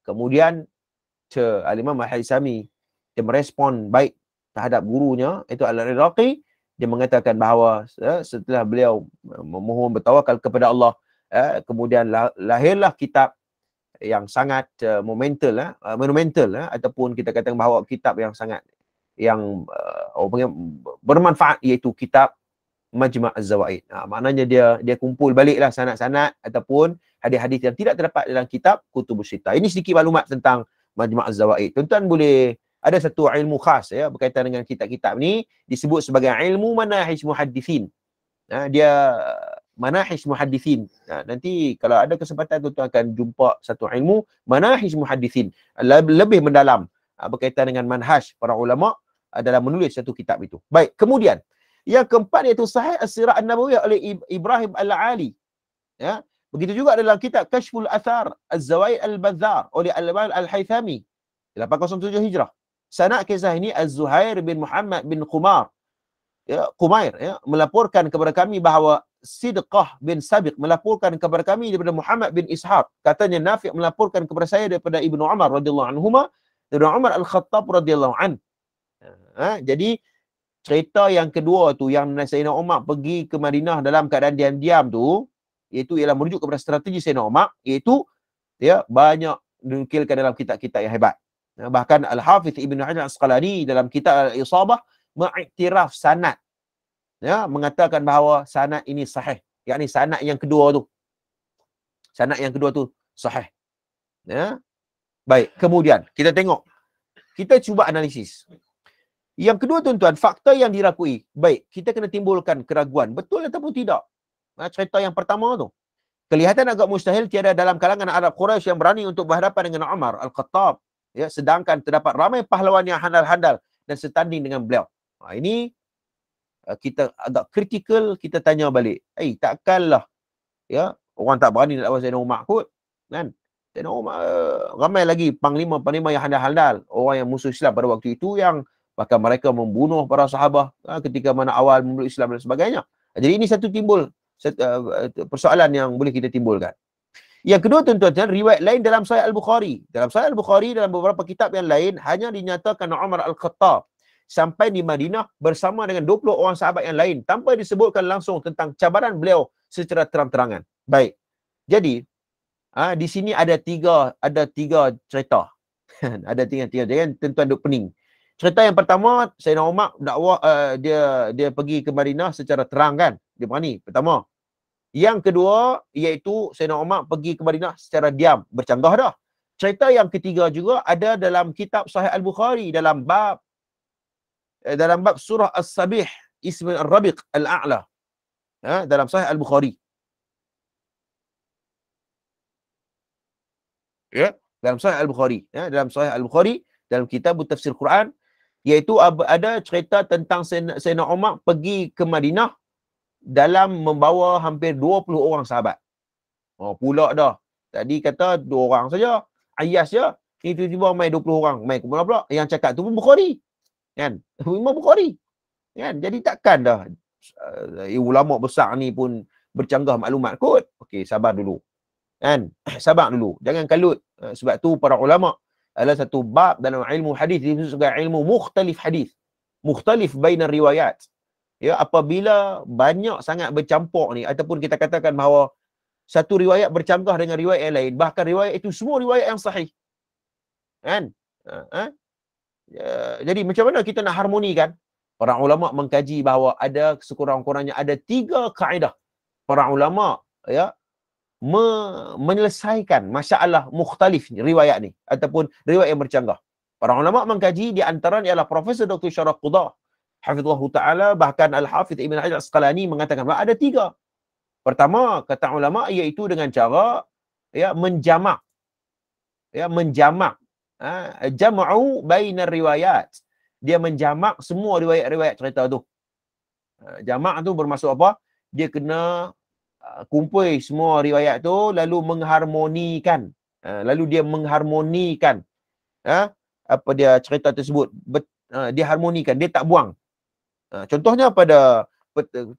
Kemudian Al-Imam Al-Haythami dia merespon baik terhadap gurunya iaitu Al-Iraqi. Dia mengatakan bahawa setelah beliau memohon bertawakal kepada Allah, kemudian lahirlah kitab yang sangat monumental ataupun kita katakan bahawa kitab yang sangat bermanfaat, iaitu kitab Majma' Az-Zawaid. Maknanya dia kumpul baliklah sanad-sanad ataupun hadis-hadis yang tidak terdapat dalam kitab Kutubus Sittah. Ini sedikit maklumat tentang Majma' Az-Zawaid. Tuan-tuan boleh ada satu ilmu khas ya berkaitan dengan kitab-kitab ni disebut sebagai ilmu manahij muhaddithin. Dia manahij muhaddithin. Nanti kalau ada kesempatan tuan-tuan akan jumpa satu ilmu manahij muhaddithin lebih mendalam berkaitan dengan manhaj para ulama dalam menulis satu kitab itu. Baik, kemudian yang keempat iaitu Sahih As-Sirah An-Nabawiyah oleh Ibrahim Al-Ali. Ya, begitu juga dalam kitab Kashful Athar Az-Zawaid Al-Bazzar oleh Al-Imam Al-Haythami 807 Hijrah. Sanad kisah ini Az-Zuhair bin Muhammad bin Qumar Qumair melaporkan kepada kami bahawa Sidqah bin Sabiq melaporkan kepada kami daripada Muhammad bin Ishaq. Katanya Nafi' melaporkan kepada saya daripada Ibnu Umar radhiyallahu anhuma, dari Umar Al-Khattab radhiyallahu an. Jadi cerita yang kedua tu yang Sayyidina Umar pergi ke Madinah dalam keadaan diam-diam tu, iaitu ialah merujuk kepada strategi Sayyidina Umar, iaitu ya banyak dinukilkan dalam kitab-kitab yang hebat. Bahkan Al-Hafiz Ibn Hajar Al-Asqalani dalam kitab Al-Isabah mengiktiraf sanad, ya, mengatakan bahawa sanad ini sahih, yakni sanad yang kedua tu. Sanad yang kedua tu sahih. Ya. Baik, kemudian kita tengok. Kita cuba analisis. Yang kedua tuan-tuan, fakta yang dirakui. Baik, kita kena timbulkan keraguan. Betul ataupun tidak? Cerita yang pertama tu. Kelihatan agak mustahil tiada dalam kalangan Arab Quraisy yang berani untuk berhadapan dengan Umar Al-Khattab. Ya, sedangkan terdapat ramai pahlawan yang handal-handal dan setanding dengan beliau. Ini kita agak kritikal, kita tanya balik. Takkanlah ya orang tak berani nak lawan Sayyidina Umar kot. Kan? Sayyidina Umar ramai lagi panglima-panglima yang handal-handal. Orang yang musuh Islam pada waktu itu yang bahkan mereka membunuh para sahabat ketika mana awal memeluk Islam dan sebagainya. Jadi ini satu persoalan yang boleh kita timbulkan. Yang kedua tuan-tuan, riwayat lain dalam Sahih Al-Bukhari. Dalam Sahih Al-Bukhari, dalam beberapa kitab yang lain, hanya dinyatakan Umar Al-Khattab sampai di Madinah bersama dengan 20 orang sahabat yang lain tanpa disebutkan langsung tentang cabaran beliau secara terang-terangan. Baik. Jadi, di sini ada tiga cerita. Ada tiga. Jangan tuan-tuan duk pening. Cerita yang pertama, Sayyidina Umar dakwah dia pergi ke Madinah secara terang kan. Dia berani. Pertama. Yang kedua iaitu Sayyidina Umar pergi ke Madinah secara diam, bercanggah dah. Cerita yang ketiga juga ada dalam kitab Sahih Al-Bukhari dalam bab surah As-Sabih Ism Ar-Rabiq Al-A'la. Dalam Sahih Al-Bukhari. Ya, dalam Sahih Al-Bukhari, dalam Sahih Al-Bukhari dalam kitab Tafsir Quran, iaitu ada cerita tentang Sayyidina Umar pergi ke Madinah dalam membawa hampir 20 orang sahabat. Pula dah. Tadi kata 2 orang saja. Ayas je. Ini tiba-tiba main 20 orang. Main kumpulan pula. Yang cakap tu pun Bukhari. Kan? Imam Bukhari. Kan? Jadi takkan dah ulama besar ni pun bercanggah maklumat kot. Okey, sabar dulu. Kan? Sabar dulu. Jangan kalut. Sebab tu para ulama adalah satu bab dalam ilmu hadis disebut sebagai ilmu mukhtalif hadis. Mukhtalif bainar riwayat. Ya, apabila banyak sangat bercampur ni ataupun kita katakan bahawa satu riwayat bercanggah dengan riwayat yang lain, bahkan riwayat itu semua riwayat yang sahih. Kan? Jadi macam mana kita nak harmonikan? Para ulama mengkaji bahawa ada sekurang-kurangnya ada 3 kaedah. Para ulama ya menyelesaikan masalah mukhtalif ni, riwayat ni ataupun riwayat yang bercanggah. Para ulama mengkaji di antaranya ialah Profesor Dr. Syarah Qudah hafizallahu ta'ala, bahkan Al-Hafiz Ibn Hajar Al-Asqalani mengatakan bahawa ada 3. Pertama, kata ulama, iaitu dengan cara ya menjamak. Ya, menjamak. Jam'u bainar riwayat. Dia menjamak semua riwayat-riwayat cerita tu. Jamak tu bermaksud apa? Dia kena kumpul semua riwayat tu lalu mengharmonikan. Lalu dia mengharmonikan apa dia cerita tersebut. Dia harmonikan, dia tak buang. Contohnya pada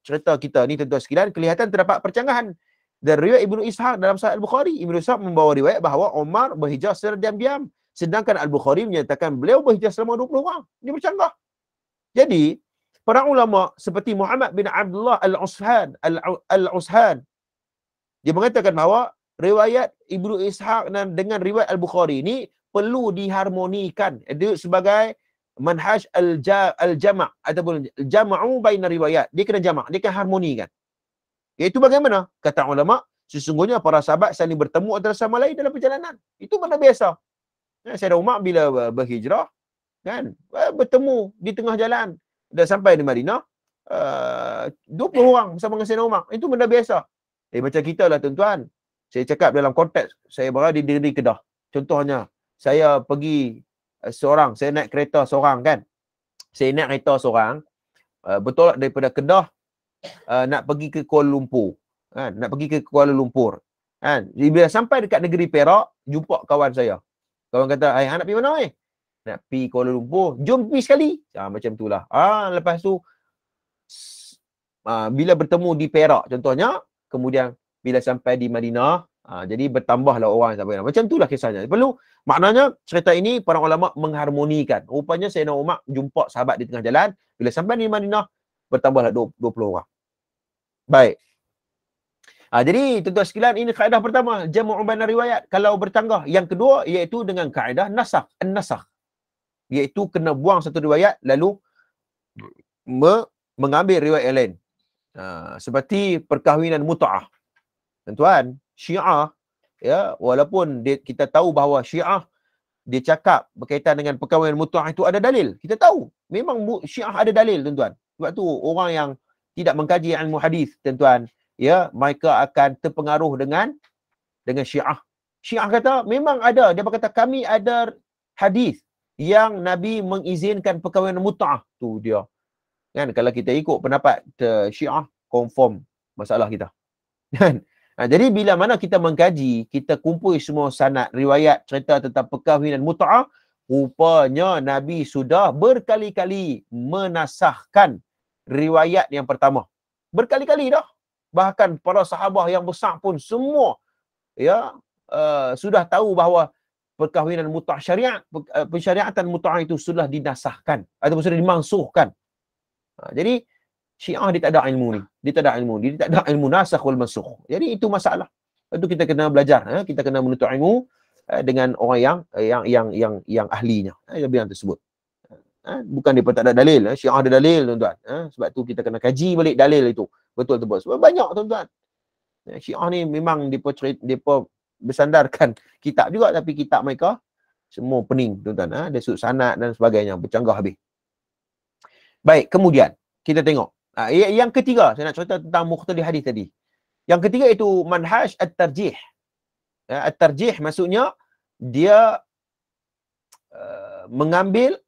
cerita kita ni tuan-tuan sekalian, kelihatan terdapat percanggahan dari riwayat Ibnu Ishaq dalam Sahih Al-Bukhari. Ibnu Ishaq membawa riwayat bahawa Umar berhijrah secara diam-diam, sedangkan Al-Bukhari menyatakan beliau berhijrah selama 20 orang. Dia bercanggah. Jadi para ulama seperti Muhammad bin Abdullah Al-Ushan dia mengatakan bahawa riwayat Ibnu Ishaq dengan riwayat Al-Bukhari ini perlu diharmonikan. Itu sebagai manhaj al-jama' ataupun jama'u baina riwayat. Dia kena jama', dia kena harmonikan. Iaitu bagaimana? Kata ulama, sesungguhnya para sahabat saling bertemu antara sama lain dalam perjalanan. Itu benda biasa. Sayyidina Umar bila berhijrah, kan, bertemu di tengah jalan. Dah sampai di Madinah, 20 orang bersama dengan Sayyidina Umar. Itu benda biasa. Macam kita lah tuan-tuan. Saya cakap dalam konteks saya berada di negeri Kedah. Contohnya, saya pergi seorang, saya naik kereta seorang kan. Saya naik kereta seorang, bertolak daripada Kedah, nak pergi ke Kuala Lumpur. Kan? Nak pergi ke Kuala Lumpur. Kan? Bila sampai dekat negeri Perak, jumpa kawan saya. Kawan kata, nak pergi mana nak pergi Kuala Lumpur. Jom pergi sekali. Macam itulah. Lepas tu, bila bertemu di Perak contohnya, kemudian bila sampai di Madinah, jadi bertambahlah orang sampai. Macam itulah kisahnya. Perlu, maknanya cerita ini para ulama mengharmonikan. Rupanya Sayyidina Umar jumpa sahabat di tengah jalan, bila sampai di Madinah, bertambahlah 20 orang. Baik. Jadi tuan-tuan sekalian, ini kaedah pertama, jam'u baina riwayat. Kalau bercanggah. Yang kedua iaitu dengan kaedah nasakh, an-nasakh. Iaitu kena buang satu riwayat lalu mengambil riwayat yang lain. Seperti perkahwinan mut'ah. Tuan-tuan, Syiah, ya, walaupun kita tahu bahawa Syiah dia cakap berkaitan dengan perkahwinan mut'ah itu ada dalil. Kita tahu memang Syiah ada dalil, tuan-tuan. Sebab tu orang yang tidak mengkaji ilmu hadis, tuan-tuan, ya, mereka akan terpengaruh dengan Syiah. Syiah kata memang ada, dia berkata kami ada hadis yang Nabi mengizinkan perkahwinan mut'ah. Tu dia. Kan, kalau kita ikut pendapat Syiah, confirm masalah kita. Kan? Jadi bila mana kita mengkaji, kita kumpul semua sanad riwayat cerita tentang perkahwinan mut'ah, rupanya Nabi sudah berkali-kali menasahkan riwayat yang pertama. Berkali-kali dah. Bahkan para sahabat yang besar pun semua, ya, sudah tahu bahawa perkahwinan mut'ah pensyariatan mut'ah itu sudah dinasahkan ataupun sudah dimansuhkan. Jadi Syiah dia tak ada ilmu ni. Dia tak ada ilmu nasakh wal mansukh. Jadi itu masalah. Itu kita kena belajar, kita kena menuntut ilmu dengan orang yang ahlinya. Yang tersebut. Bukan dia pun tak ada dalil. Syiah ada dalil, tuan-tuan. Sebab tu kita kena kaji balik dalil itu. Betul tu bos. Sebab banyak, tuan-tuan. Syiah ni memang dia bersandarkan kitab juga, tapi kitab mereka semua pening, tuan-tuan. Dia sudut sanad dan sebagainya, bercanggah habis. Baik, kemudian kita tengok. Yang ketiga, saya nak cerita tentang mukhtalif hadis tadi. Yang ketiga itu manhaj at-tarjih. At-tarjih maksudnya dia mengambil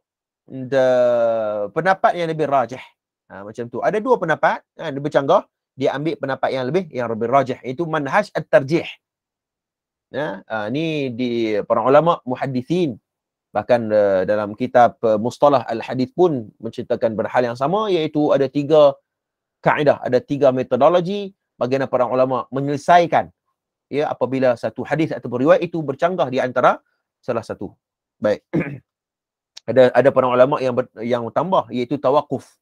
pendapat yang lebih rajih. Macam tu. Ada dua pendapat, dia bercanggah, dia ambil pendapat yang lebih rajih. Itu manhaj at-tarjih. Ni di para ulama muhaddithin, bahkan dalam kitab Mustalah Al-Hadith pun menceritakan berhal yang sama, iaitu ada 3 kaedah, ada 3 metodologi bagaimana para ulama menyelesaikan, ya, apabila satu hadis atau riwayat itu bercanggah di antara salah satu. Baik. ada para ulama yang tambah, iaitu tawakuf.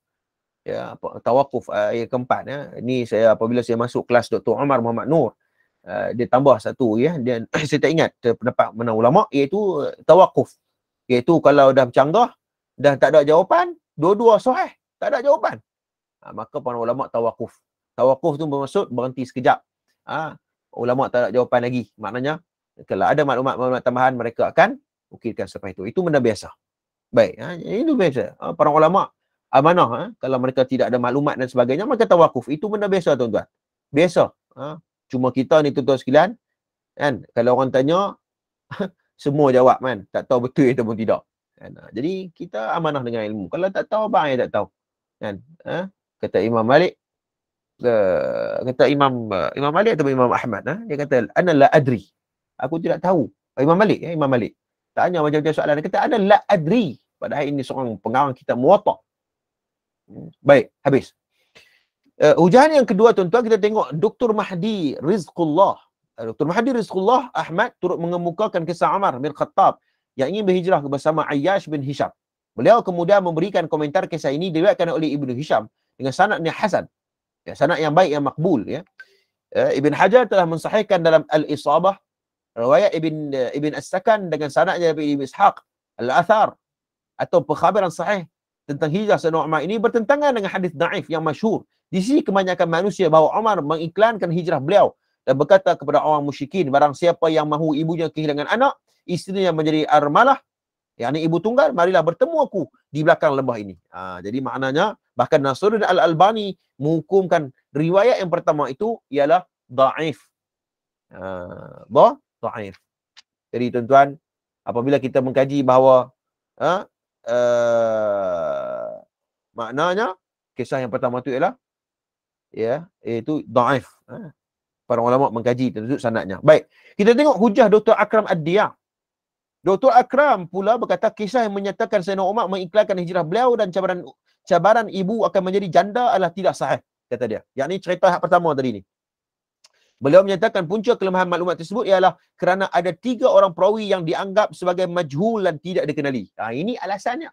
Ya, tawakuf yang keempat, ya. Ini saya apabila saya masuk kelas Dr. Umar Muhammad Nur, dia tambah satu, ya. Dan saya tak ingat pendapat mana ulama, iaitu tawakuf. Iaitu kalau dah bercanggah, dah tak ada jawapan, dua-dua sahih, tak ada jawapan, maka para ulama tawakuf. Tawakuf tu bermaksud berhenti sekejap. Ulama tak ada jawapan lagi. Maknanya, kalau ada maklumat tambahan, mereka akan ukirkan selepas itu. Itu benda biasa. Baik, itu biasa. Para ulama amanah, kalau mereka tidak ada maklumat dan sebagainya, mereka tawakuf. Itu benda biasa, tuan-tuan. Biasa. Cuma kita ni, tuan-tuan sekalian, kan, kalau orang tanya, semua jawab, kan, tak tahu betul ataupun tidak. Kan? Jadi kita amanah dengan ilmu. Kalau tak tahu, abang yang tak tahu. Kan? Kata Imam Malik, kata Imam Malik atau Imam Ahmad, dia kata, ana la adri. Aku tidak tahu. Imam Malik, Imam Malik. Tanya macam-macam soalan. Dia kata, ana la adri. Padahal ini seorang pengarang kitab Muwatta. Baik, habis. Ujian yang kedua, tuan-tuan, kita tengok Dr. Mahdi Rizqullah. Dr. Mahdi Rizqullah Ahmad turut mengemukakan kisah Umar bin Khattab yang ingin berhijrah bersama Ayyash bin Hisham. Beliau kemudian memberikan komentar kisah ini diriwayatkan oleh Ibnu Hisham dengan sanad yang hasan. Ya, sanad yang baik, yang makbul, ya. Ibn Hajar telah mensahihkan dalam Al-Isabah riwayat Ibn As-Sakan dengan sanadnya dari Ibn Ishaq Al-Athar atau perkhabaran sahih tentang hijrah Sayyidina Umar ini bertentangan dengan hadis daif yang masyhur di sisi kebanyakan manusia bahawa Umar mengiklankan hijrah beliau dan berkata kepada orang musyrikin, barang siapa yang mahu ibunya kehilangan anak, isterinya menjadi armalah, yakni ibu tunggal, marilah bertemu aku di belakang lembah ini. Jadi maknanya bahkan Nasruddin Al-Albani menghukumkan riwayat yang pertama itu ialah daif. Daif. Jadi tuan-tuan, apabila kita mengkaji bahawa maknanya kisah yang pertama itu ialah iaitu daif. Para ulama mengkaji tersebut sanadnya. Baik, kita tengok hujah Dr. Akram Ad-Diyah. Dr. Akram pula berkata kisah yang menyatakan Sayyidina Umar mengiklankan hijrah beliau dan cabaran ibu akan menjadi janda adalah tidak sahih, kata dia. Yang ini cerita pertama tadi ni. Beliau menyatakan punca kelemahan maklumat tersebut ialah kerana ada 3 orang perawi yang dianggap sebagai majhul dan tidak dikenali. Ini alasannya.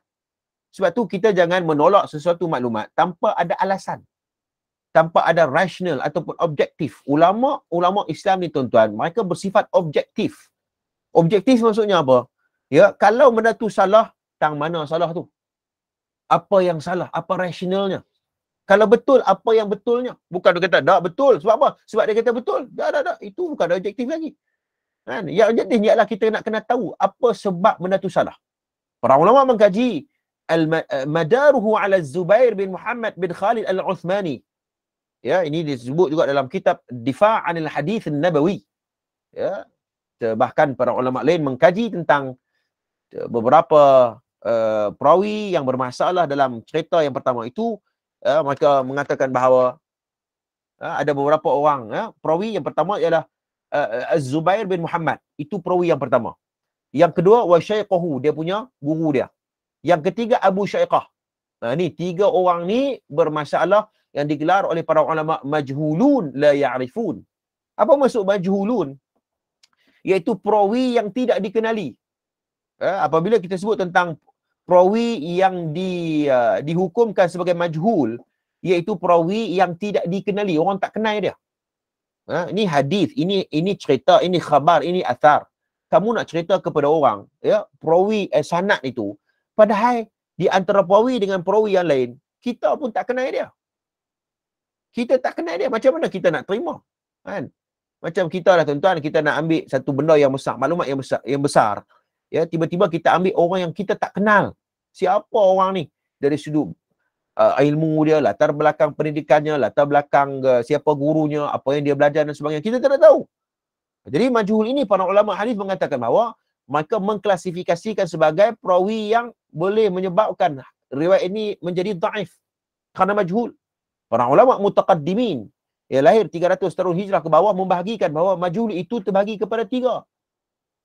Sebab tu kita jangan menolak sesuatu maklumat tanpa ada alasan, tanpa ada rasional ataupun objektif. Ulama Islam ni tuan-tuan, mereka bersifat objektif. Objektif maksudnya apa? Ya, kalau benda tu salah, tang mana salah tu? Apa yang salah? Apa rasionalnya? Kalau betul, apa yang betulnya? Bukan dia kata, tak betul. Sebab apa? Sebab dia kata betul. Tak. Itu bukan objektif lagi. Kan? Yang objektif ialah kita nak kena tahu apa sebab benda tu salah. Para ulama mengkaji madaruhu ala Zubair bin Muhammad bin Khalid al-Uthmani. Ya, ini disebut juga dalam kitab Difa' anil Hadith Nabawi. Ya, bahkan para ulama lain mengkaji tentang beberapa perawi yang bermasalah dalam cerita yang pertama itu. Mereka mengatakan bahawa ada beberapa orang, perawi yang pertama ialah Az-Zubair bin Muhammad, itu perawi yang pertama. Yang kedua wa syaiqahu, dia punya guru dia. Yang ketiga Abu Syaiqah. Ni 3 orang ni bermasalah yang digelar oleh para ulama majhulun la ya'rifun. Apa maksud majhulun? Iaitu perawi yang tidak dikenali. Apabila kita sebut tentang perawi yang dihukumkan sebagai majhul, iaitu perawi yang tidak dikenali, orang tak kenal dia. Ini hadis, ini cerita, ini khabar, ini athar. Kamu nak cerita kepada orang, perawi sanad itu, padahal di antara perawi dengan perawi yang lain, kita pun tak kenal dia. Kita tak kenal dia, macam mana kita nak terima? Kan? Macam kita lah tuan-tuan, kita nak ambil satu benda yang besar, maklumat yang besar. Ya, tiba-tiba kita ambil orang yang kita tak kenal. Siapa orang ni? Dari sudut ilmu dia, latar belakang pendidikannya, latar belakang siapa gurunya, apa yang dia belajar dan sebagainya. Kita tidak tahu. Jadi majhul ini para ulama hadis mengatakan bahawa mereka mengklasifikasikan sebagai perawi yang boleh menyebabkan riwayat ini menjadi dhaif kerana majhul. Para ulama mutaqaddimin yang lahir 300 tahun hijrah ke bawah membahagikan bahawa majhul itu terbahagi kepada 3.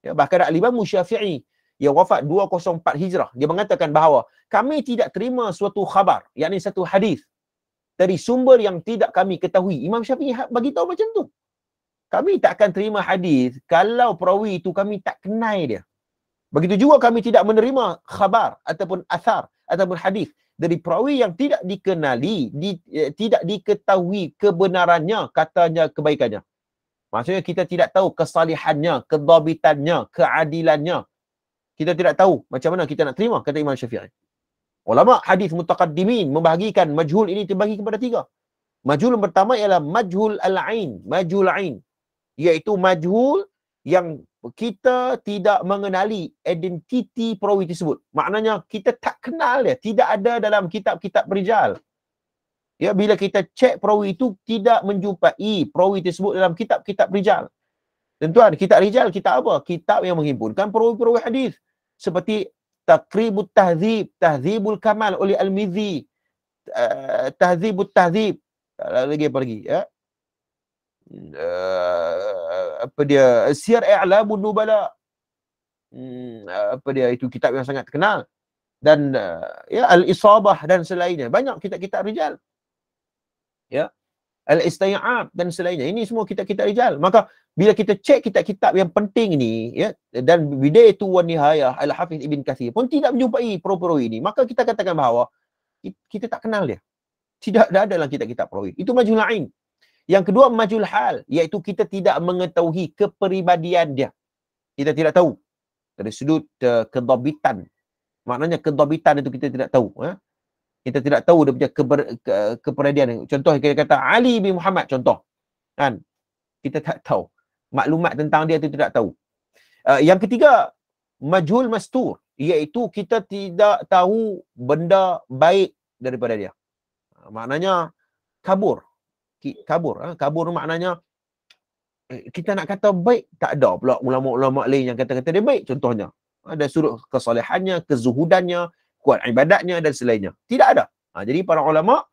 Ya, bahkan Al-Imam Syafi'i yang wafat 204 hijrah, dia mengatakan bahawa kami tidak terima suatu khabar, yakni satu hadis dari sumber yang tidak kami ketahui. Imam Syafi'i bagi tahu macam tu. Kami tak akan terima hadis kalau perawi itu kami tak kenal dia. Begitu juga kami tidak menerima khabar ataupun athar ataupun hadis dari perawi yang tidak dikenali, tidak diketahui kebenarannya, katanya, kebaikannya. Maksudnya kita tidak tahu kesalihannya, kedabitannya, keadilannya. Kita tidak tahu macam mana kita nak terima, kata Imam Syafi'i. Ulama hadis mutaqaddimin membahagikan majhul ini terbagi kepada 3. Majhul yang pertama ialah majhul al-ain, majhul ain, iaitu majhul yang kita tidak mengenali identiti perawi tersebut. Maknanya kita tak kenal dia, tidak ada dalam kitab-kitab rijal. Ya, bila kita cek perawi itu tidak menjumpai perawi tersebut dalam kitab-kitab rijal. Tuan-tuan, kitab rijal, kitab apa? Kitab yang menghimpunkan perawi-perawi hadis. Seperti Taqribut Tahzib, Tahzibul Kamal oleh Al-Mizzi, Tahzibut Tahzib, lagi apa lagi? Ya? Apa dia? Siyar I'lamun Nubala. Apa dia? Itu kitab yang sangat terkenal. Dan ya, Al-Isabah dan selainnya. Banyak kitab-kitab rijal. Ya. Al-Istiya'ab dan selainnya. Ini semua kitab-kitab rijal. Maka bila kita cek kitab-kitab yang penting ni, ya, dan Bidayatu wan Nihayah Al-Hafiz Ibn Katsir pun tidak menjumpai perawi ini, maka kita katakan bahawa kita tak kenal dia. Tidak ada dalam kitab-kitab perawi. Itu majhul ain. Yang kedua majhul hal, iaitu kita tidak mengetahui kepribadian dia. Kita tidak tahu dari sudut kedabitan, Maknanya kedabitan itu kita tidak tahu. Kita tidak tahu dia punya keperadian. Contoh kita kata Ali bin Muhammad, contoh. Kan? Kita tak tahu. Maklumat tentang dia itu tidak tahu. Yang ketiga, majhul mastur, iaitu kita tidak tahu benda baik daripada dia. Maknanya kabur. Kabur maknanya kita nak kata baik, tak ada pula ulama-ulama lain yang kata-kata dia baik. Contohnya, ada sudut kesalehannya, kezuhudannya, kuat ibadatnya dan selainnya. Tidak ada. Jadi para ulama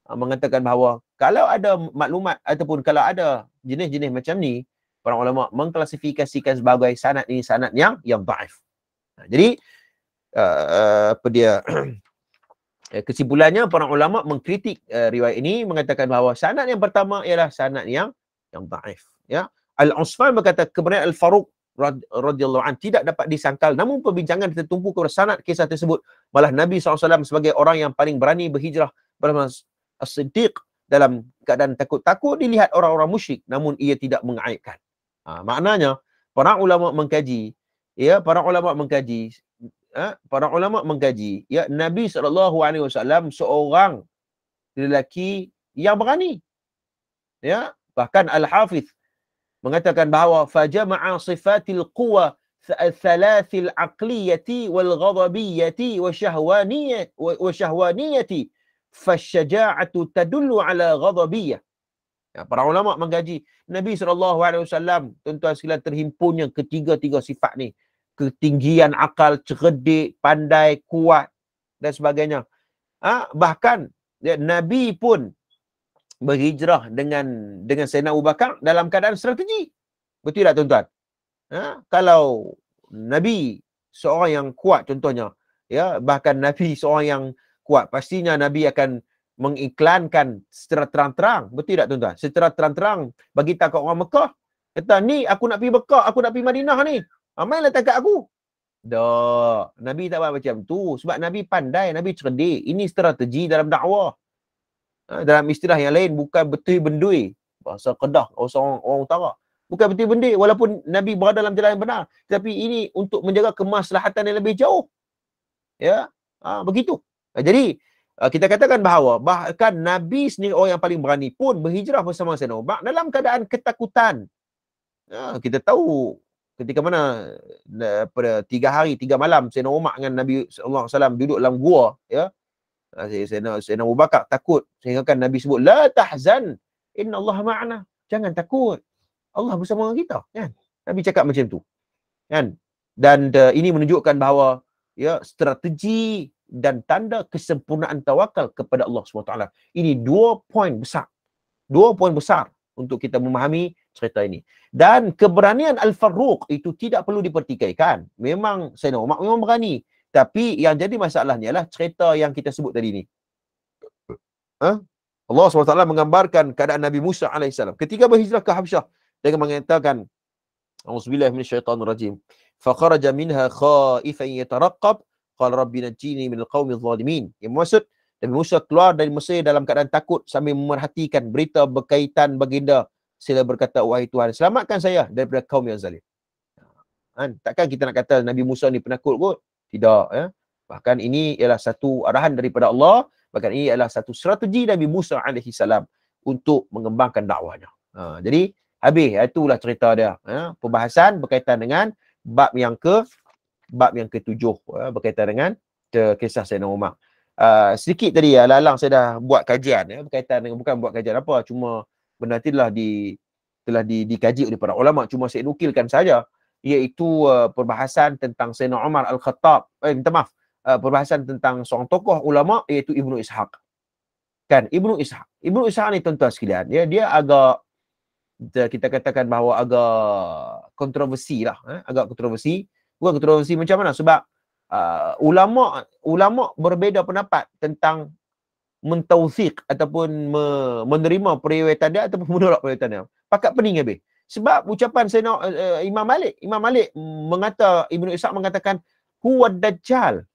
mengatakan bahawa kalau ada maklumat ataupun kalau ada jenis-jenis macam ni, para ulama mengklasifikasikan sebagai sanad ini sanad yang dhaif. Jadi apa dia kesimpulannya para ulama mengkritik riwayat ini, mengatakan bahawa sanad yang pertama ialah sanad yang dhaif. Ya, Al-Usman berkata kebenaran Al-Faruq radhiyallahu anhu tidak dapat disangkal, namun perbincangan tertumpu kepada sanad kisah tersebut. Malah Nabi SAW sebagai orang yang paling berani berhijrah bersama As-Siddiq dalam keadaan takut-takut dilihat orang-orang musyrik, namun ia tidak mengaibkan. Maknanya para ulama mengkaji, ya, ya, Nabi SAW seorang lelaki yang berani. Ya, bahkan Al-Hafiz mengatakan bahawa fajama'a sifatil quwa thalathil aqliyati wal ghadabiyyati wa syahwaniyati fasyaja'atu tadullu ala ghadabiyyah. Para ulama mengkaji Nabi SAW, tuan-tuan sekalian, terhimpunnya ketiga-tiga sifat ni. Ketinggian akal, cerdik, pandai, kuat dan sebagainya. Bahkan Nabi pun berhijrah dengan Sayyidina Abu Bakar dalam keadaan strategi. Betul tak tuan-tuan? Kalau Nabi seorang yang kuat contohnya, ya, bahkan Nabi seorang yang kuat, pastinya Nabi akan mengiklankan secara terang-terang. Betul tak tuan-tuan? Secara terang-terang bagi tahu kat orang Mekah, kata ni aku nak pergi Mekah, aku nak pergi Madinah ni. Mainlah tangkap aku. Tak. Nabi tak buat macam tu. Sebab Nabi pandai, Nabi cerdik. Ini strategi dalam dakwah. Dalam istilah yang lain, bukan betul bendui. Bahasa Kedah, orang utara. Bukan betul bendui, walaupun Nabi berada dalam jalan yang benar. Tapi ini untuk menjaga kemaslahatan yang lebih jauh. Ya, begitu. Jadi, kita katakan bahawa bahkan Nabi sendiri orang yang paling berani pun berhijrah bersama Sayyidina Umar dalam keadaan ketakutan. Kita tahu ketika mana pada 3 hari 3 malam Sayyidina Umar dengan Nabi SAW duduk dalam gua, ya. Sayyidina Abu Bakar takut sehingga kan Nabi sebut la tahzan innallaha ma'ana. Jangan takut, Allah bersama kita, kan. Nabi cakap macam tu, kan. Dan ini menunjukkan bahawa, ya, strategi dan tanda kesempurnaan tawakal kepada Allah SWT. Ini 2 poin besar. 2 poin besar untuk kita memahami cerita ini. Dan keberanian Al-Faruq itu tidak perlu dipertikaikan. Memang Sayyidina Umar memang berani. Tapi yang jadi masalahnya adalah cerita yang kita sebut tadi ni. Allah SWT menggambarkan keadaan Nabi Musa AS ketika berhijrah ke Habsyah dengan mengatakan, A'udzubillahi minasyaitonirrajim. Fakharaja minha khaifan yataraqqab qala rabbi najjini minal qaumidh dhalimin. Yang maksud Nabi Musa keluar dari Mesir dalam keadaan takut sambil memerhatikan berita berkaitan baginda. Sila berkata, wahai Tuhan, selamatkan saya daripada kaum yang zalim. Takkan kita nak kata Nabi Musa ni penakut kot? Tidak, ya. Bahkan ini ialah satu arahan daripada Allah. Bahkan ini adalah satu strategi Nabi Musa AS untuk mengembangkan dakwahnya. Jadi habis, itulah cerita dia. Perbahasan berkaitan dengan bab yang ke-7, berkaitan dengan kisah Sayyidina Umar. Sedikit tadi lalang saya dah buat kajian, ya, berkaitan dengan, bukan buat kajian apa, cuma benda itu telah dikaji oleh para ulama, cuma saya nukilkan saja, iaitu perbahasan tentang Sayyidina Umar Al-Khattab. Minta maaf, perbahasan tentang seorang tokoh ulama iaitu Ibnu Ishaq. Kan, Ibnu Ishaq ni tuan-tuan sekalian, dia agak, kita katakan bahawa agak kontroversi lah, agak kontroversi. Bukan kontroversi macam mana, sebab ulama berbeza pendapat tentang mentausiq ataupun menerima periwayatan dia ataupun menolak periwayatan dia. Pakat pening habis. Sebab ucapan Imam Malik mengata, Ibnu Ishaq mengatakan huwa dajjal.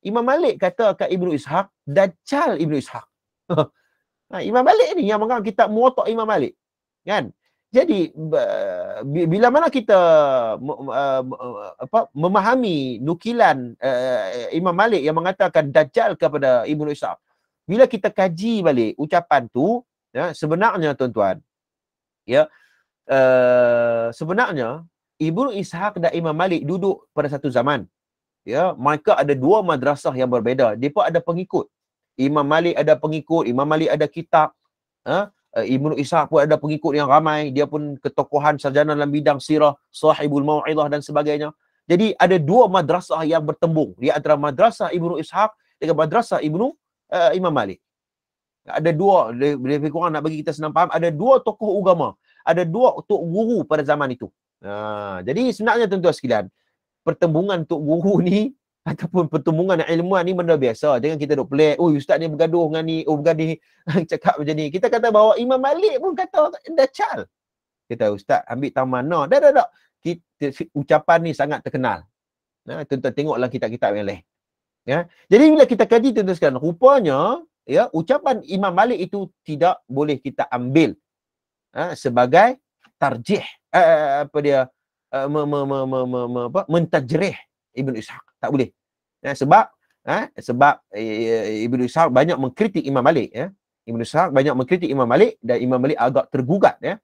Imam Malik kata kat Ibnu Ishaq, dajjal Ibnu Ishaq. Imam Malik ni yang mengarang kitab Muwatta Imam Malik, kan. Jadi bila mana kita memahami nukilan Imam Malik yang mengatakan Dajjal kepada Ibnu Ishaq, bila kita kaji balik ucapan tu, ya, sebenarnya tuan-tuan, ya, sebenarnya Ibnu Ishaq dan Imam Malik duduk pada satu zaman. Ya, mereka ada dua madrasah yang berbeza. Mereka ada pengikut. Imam Malik ada pengikut, Imam Malik ada kitab. Ibnu Ishaq pun ada pengikut yang ramai. Dia pun ketokohan sarjana dalam bidang sirah, sahibul mau'izah dan sebagainya. Jadi ada dua madrasah yang bertembung. Di antara madrasah Ibnu Ishaq dengan madrasah Imam Malik. Ada dua, lebih kurang nak bagi kita senang faham, ada dua tokoh agama. Ada dua tok guru pada zaman itu. Jadi sebenarnya tuan-tuan sekalian, pertembungan tok guru ni ataupun pertembungan ilmuan ni benda biasa. Jangan kita duk pelik, oh ustaz ni bergaduh dengan ni, oh bergaduh cakap macam ni. Kita kata bahawa Imam Malik pun kata Dajjal. Kita ustaz ambil taman mana? Dah. Ucapan ni sangat terkenal. Tuan-tuan tengoklah kitab-kitab yang lain. Ya. Jadi bila kita kaji tuan-tuan sekalian, rupanya ya ucapan Imam Malik itu tidak boleh kita ambil sebagai tarjih mentajrih Ibnu Ishaq. Tak boleh. Sebab Ibnu Ishaq banyak mengkritik Imam Malik, ya. Ibnu Ishaq banyak mengkritik Imam Malik dan Imam Malik agak tergugat, ya.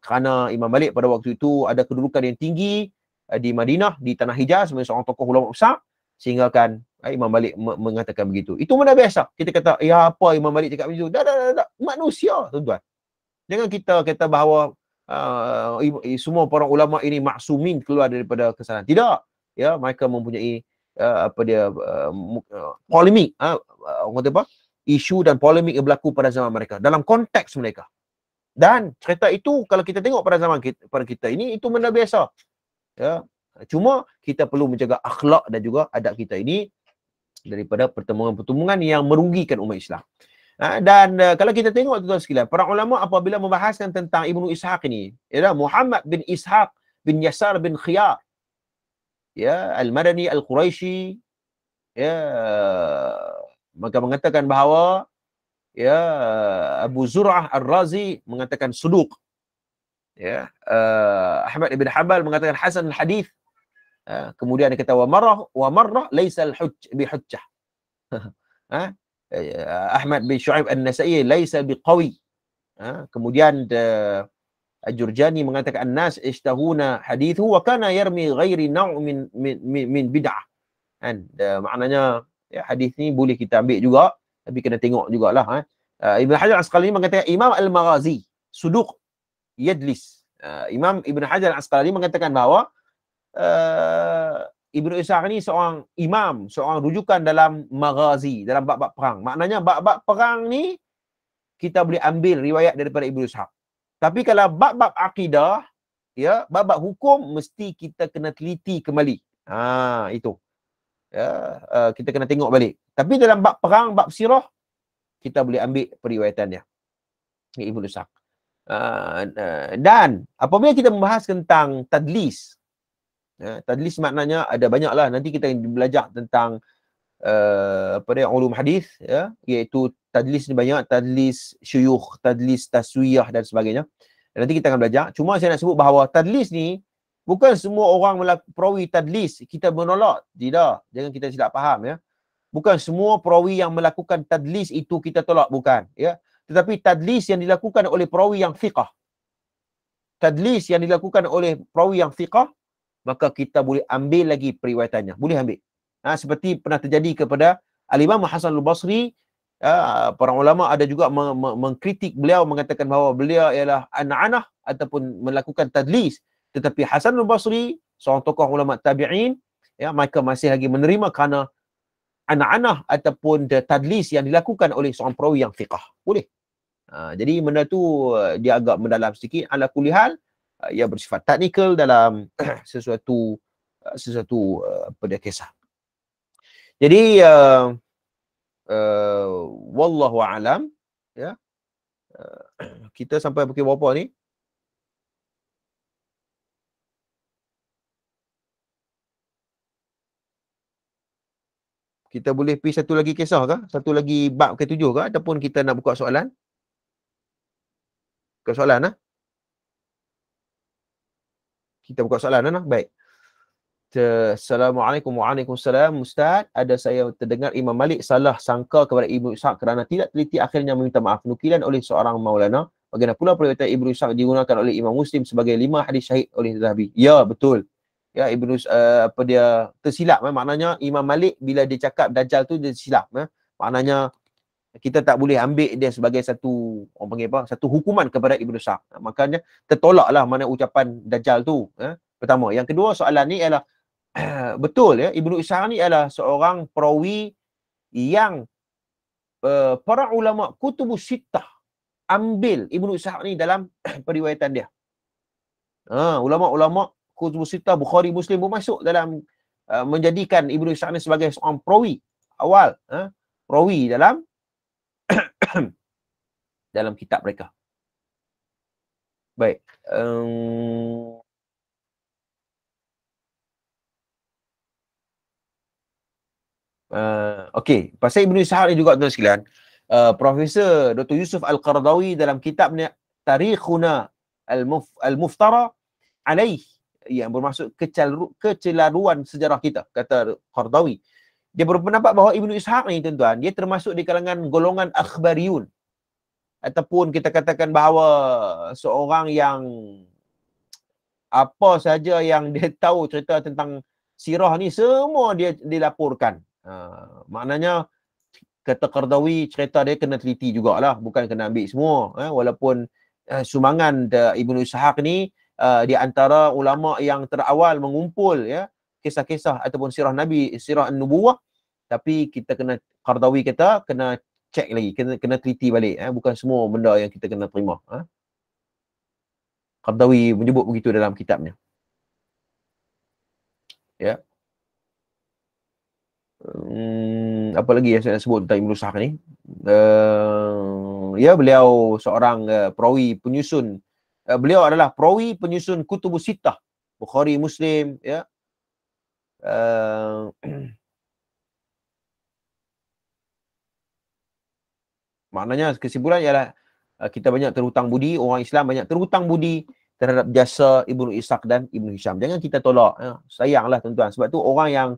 Kerana Imam Malik pada waktu itu ada kedudukan yang tinggi di Madinah, di tanah Hijaz sebagai seorang tokoh ulama besar, sehingga kan Imam Malik mengatakan begitu. Itu benda biasa. Kita kata, ya apa Imam Malik cakap begitu? Dah. Manusia, tuan-tuan. Jangan kita kata bahawa semua para ulama ini maksumin keluar daripada kesalahan. Tidak. Ya, mereka mempunyai polemik, orang kata apa? Isu dan polemik yang berlaku pada zaman mereka dalam konteks mereka. Dan cerita itu kalau kita tengok pada zaman kita ini, itu benda biasa. Ya. Cuma kita perlu menjaga akhlak dan juga adab kita ini daripada pertemuan-pertemuan yang merugikan umat Islam. Dan kalau kita tengok tuan-tuan sekalian, para ulama apabila membahaskan tentang Ibnu Ishaq ini, ialah Muhammad bin Ishaq bin Yasar bin Khiyar, ya, Al-Madani Al-Quraisy, ya, maka mengatakan bahawa ya Abu Zur'ah Ar-Razi mengatakan suduq, ya, Ahmad ibn Hanbal mengatakan hasan al-hadith, kemudian dia kata wa marrah laisa bihujjah. Ahmad bin Shu'aib An-Nasa'i laisa biqawi. Kemudian Al-Jurjani mengatakan an-nas ishtahuna hadithu wa kana yarmi ghairi naw' min bid'ah. Kan maknanya ya, hadis ni boleh kita ambil juga, tapi kena tengok jugalah. Ibn Hajar Al-Asqalani mengatakan Imam Al-Maghazi suduq yadlis. Imam Ibn Hajar Al-Asqalani mengatakan bahawa Ibnu Ishaq ni seorang imam, seorang rujukan dalam maghazi, dalam bab-bab perang. Maknanya bab-bab perang ni kita boleh ambil riwayat daripada Ibnu Ishaq. Tapi kalau bab-bab akidah, ya, bab-bab hukum mesti kita kena teliti kembali. Itu. Ya, kita kena tengok balik. Tapi dalam bab perang, bab sirah, kita boleh ambil periwayatannya. Ibnu Ishaq. Dan apabila kita membahas tentang tadlis, tadlis maknanya ada banyaklah. Nanti kita belajar tentang ulum hadis, ya, iaitu tadlis ni banyak, tadlis syuyukh, tadlis taswiyah dan sebagainya. Dan nanti kita akan belajar. Cuma saya nak sebut bahawa tadlis ni bukan semua orang perawi tadlis kita menolak. Tidak, jangan kita silap faham, ya. Bukan semua perawi yang melakukan tadlis itu kita tolak, bukan, ya. Tetapi tadlis yang dilakukan oleh perawi yang thiqah, tadlis yang dilakukan oleh perawi yang thiqah, maka kita boleh ambil lagi periwayatannya. Boleh ambil. Seperti pernah terjadi kepada Al-Imam Hasan Al-Basri. Para ulama ada juga mengkritik beliau, mengatakan bahawa beliau ialah an-anah ataupun melakukan tadlis. Tetapi Hasan Al-Basri, seorang tokoh ulama tabi'in, ya, mereka masih lagi menerima kerana an-anah ataupun tadlis yang dilakukan oleh seorang perawi yang fiqah. Boleh. Jadi benda tu dia agak mendalam sedikit. Ala kulli hal, ia bersifat teknikal dalam sesuatu kisah. Jadi wallahu a'lam, ya. Kita sampai pukul berapa ni? Kita boleh pergi satu lagi kisah ke? Satu lagi bab ke-7 ke? Ataupun kita nak buka soalan? Buka soalan, kita buka soalan nah. Baik. Assalamualaikum. Waalaikumsalam. Ustaz, ada saya terdengar Imam Malik salah sangka kepada Ibnu Ishaq kerana tidak teliti, akhirnya meminta maaf. Nukilan oleh seorang maulana. Bagaimana pula periwayatan Ibnu Ishaq digunakan oleh Imam Muslim sebagai 5 hadis syahid oleh Zahabi? Ya, betul. Ya, dia tersilap. Maknanya Imam Malik bila dia cakap Dajjal tu dia silap. Maknanya kita tak boleh ambil dia sebagai satu, orang panggil apa, satu hukuman kepada Ibnu Ishaq. Makanya tertolaklah mana ucapan Dajjal tu. Pertama. Yang kedua, soalan ni ialah betul ya, Ibnu Ishaq ni adalah seorang perawi yang para ulama kutubus sittah ambil Ibnu Ishaq ni dalam periwayatan dia. Ulama-ulama kutubus sittah Bukhari Muslim pun masuk dalam menjadikan Ibnu Ishaq ni sebagai seorang perawi awal, perawi dalam dalam kitab mereka. Baik. Okey, pasal Ibnu Ishaq ni juga tuan sekalian, Profesor Dr. Yusuf Al-Qaradawi dalam kitabnya Tarikhuna Al-Muftara Alaih, yang bermaksud kecelaruan sejarah kita, kata Qaradawi. Dia berpendapat bahawa Ibnu Ishaq ni tuan-tuan, dia termasuk di kalangan golongan akhbariyun, ataupun kita katakan bahawa seorang yang apa saja yang dia tahu cerita tentang sirah ni semua dia dilaporkan. Maknanya kata Qaradawi, cerita dia kena teliti jugalah, bukan kena ambil semua. Walaupun sumbangan Ibnu Ishaq ni di antara ulama yang terawal mengumpul ya kisah-kisah ataupun sirah Nabi, sirah An-Nubuwah, tapi kita kena, Qaradawi kata kena cek lagi, kena teliti balik, bukan semua benda yang kita kena terima. Qaradawi menyebut begitu dalam kitabnya. Ya. Apa lagi yang saya nak sebut tentang Ibnu Ishaq ni? Ya, beliau seorang perawi penyusun, beliau adalah perawi penyusun kutubus sittah, Bukhari, Muslim, ya. Maknanya kesimpulan ialah kita banyak terhutang budi, orang Islam banyak terhutang budi terhadap jasa Ibnu Ishaq dan Ibnu Hisham. Jangan kita tolak, sayanglah tuan-tuan. Sebab tu orang yang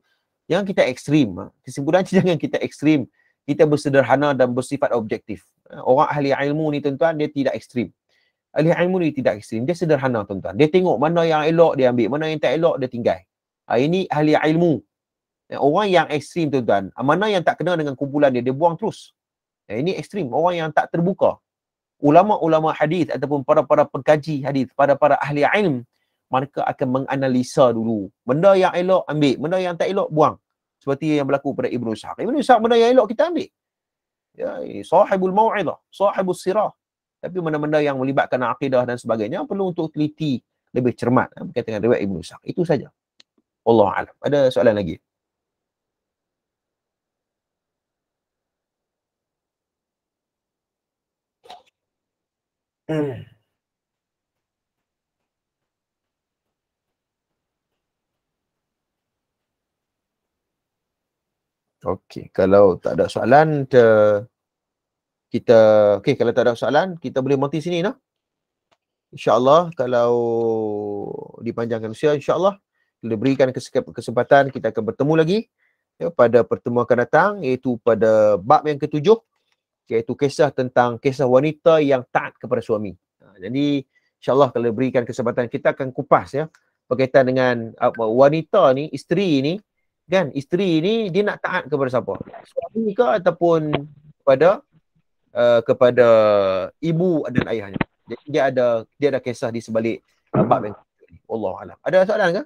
jangan kita ekstrim. Kesimpulan jangan kita ekstrim. Kita bersederhana dan bersifat objektif. Orang ahli ilmu ni tuan-tuan, dia tidak ekstrim. Ahli ilmu ni tidak ekstrim. Dia sederhana tuan-tuan. Dia tengok mana yang elok dia ambil, mana yang tak elok dia tinggal. Ini ahli ilmu. Orang yang ekstrim tuan-tuan, mana yang tak kena dengan kumpulan dia buang terus. Ini ekstrim. Orang yang tak terbuka. Ulama-ulama hadis ataupun para pengkaji hadis, para ahli ilm, mereka akan menganalisa dulu. Benda yang elok ambil, benda yang tak elok buang. Seperti yang berlaku pada Ibnu Ishaq. Ibnu Ishaq benda yang elok kita ambil. Ya, sahibul mau'izah, sahibus sirah. Tapi benda-benda yang melibatkan akidah dan sebagainya perlu untuk teliti lebih cermat berkaitan dengan riwayat Ibnu Ishaq. Itu saja. Wallahu a'lam. Ada soalan lagi? Okey, kalau tak ada soalan kita kalau tak ada soalan kita boleh berhenti sini nah. InsyaAllah kalau dipanjangkan usia, insyaAllah kita berikan kesempatan kita akan bertemu lagi ya, pada pertemuan akan datang, iaitu pada bab yang ke-7, iaitu kisah tentang kisah wanita yang taat kepada suami. Jadi insyaAllah kalau berikan kesempatan kita akan kupas ya berkaitan dengan wanita ni, isteri ni kan, isteri ni dia nak taat kepada siapa? Suami ke ataupun kepada ibu dan ayahnya. Jadi dia ada kisah di sebalik bab yang ini. Wallahu a'lam. Ada soalan ke?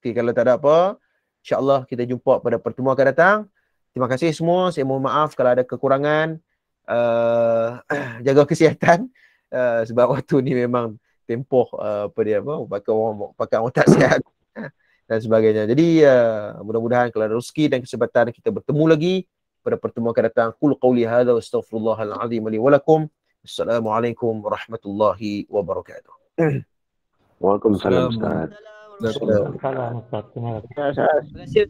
Okey, kalau tak ada apa, insya-Allah kita jumpa pada pertemuan akan datang. Terima kasih semua. Saya mohon maaf kalau ada kekurangan. Jaga kesihatan sebab waktu ni memang tempoh pakai orang tak sihat dan sebagainya. Jadi mudah-mudahan kalau ada rezeki dan kesempatan kita bertemu lagi pada pertemuan akan datang. Qul qouli hadza wa astaghfirullahal azim li wa lakum. Assalamualaikum warahmatullahi wabarakatuh. Waalaikumsalam Ustaz. Waalaikumsalam. Terima kasih Ustaz.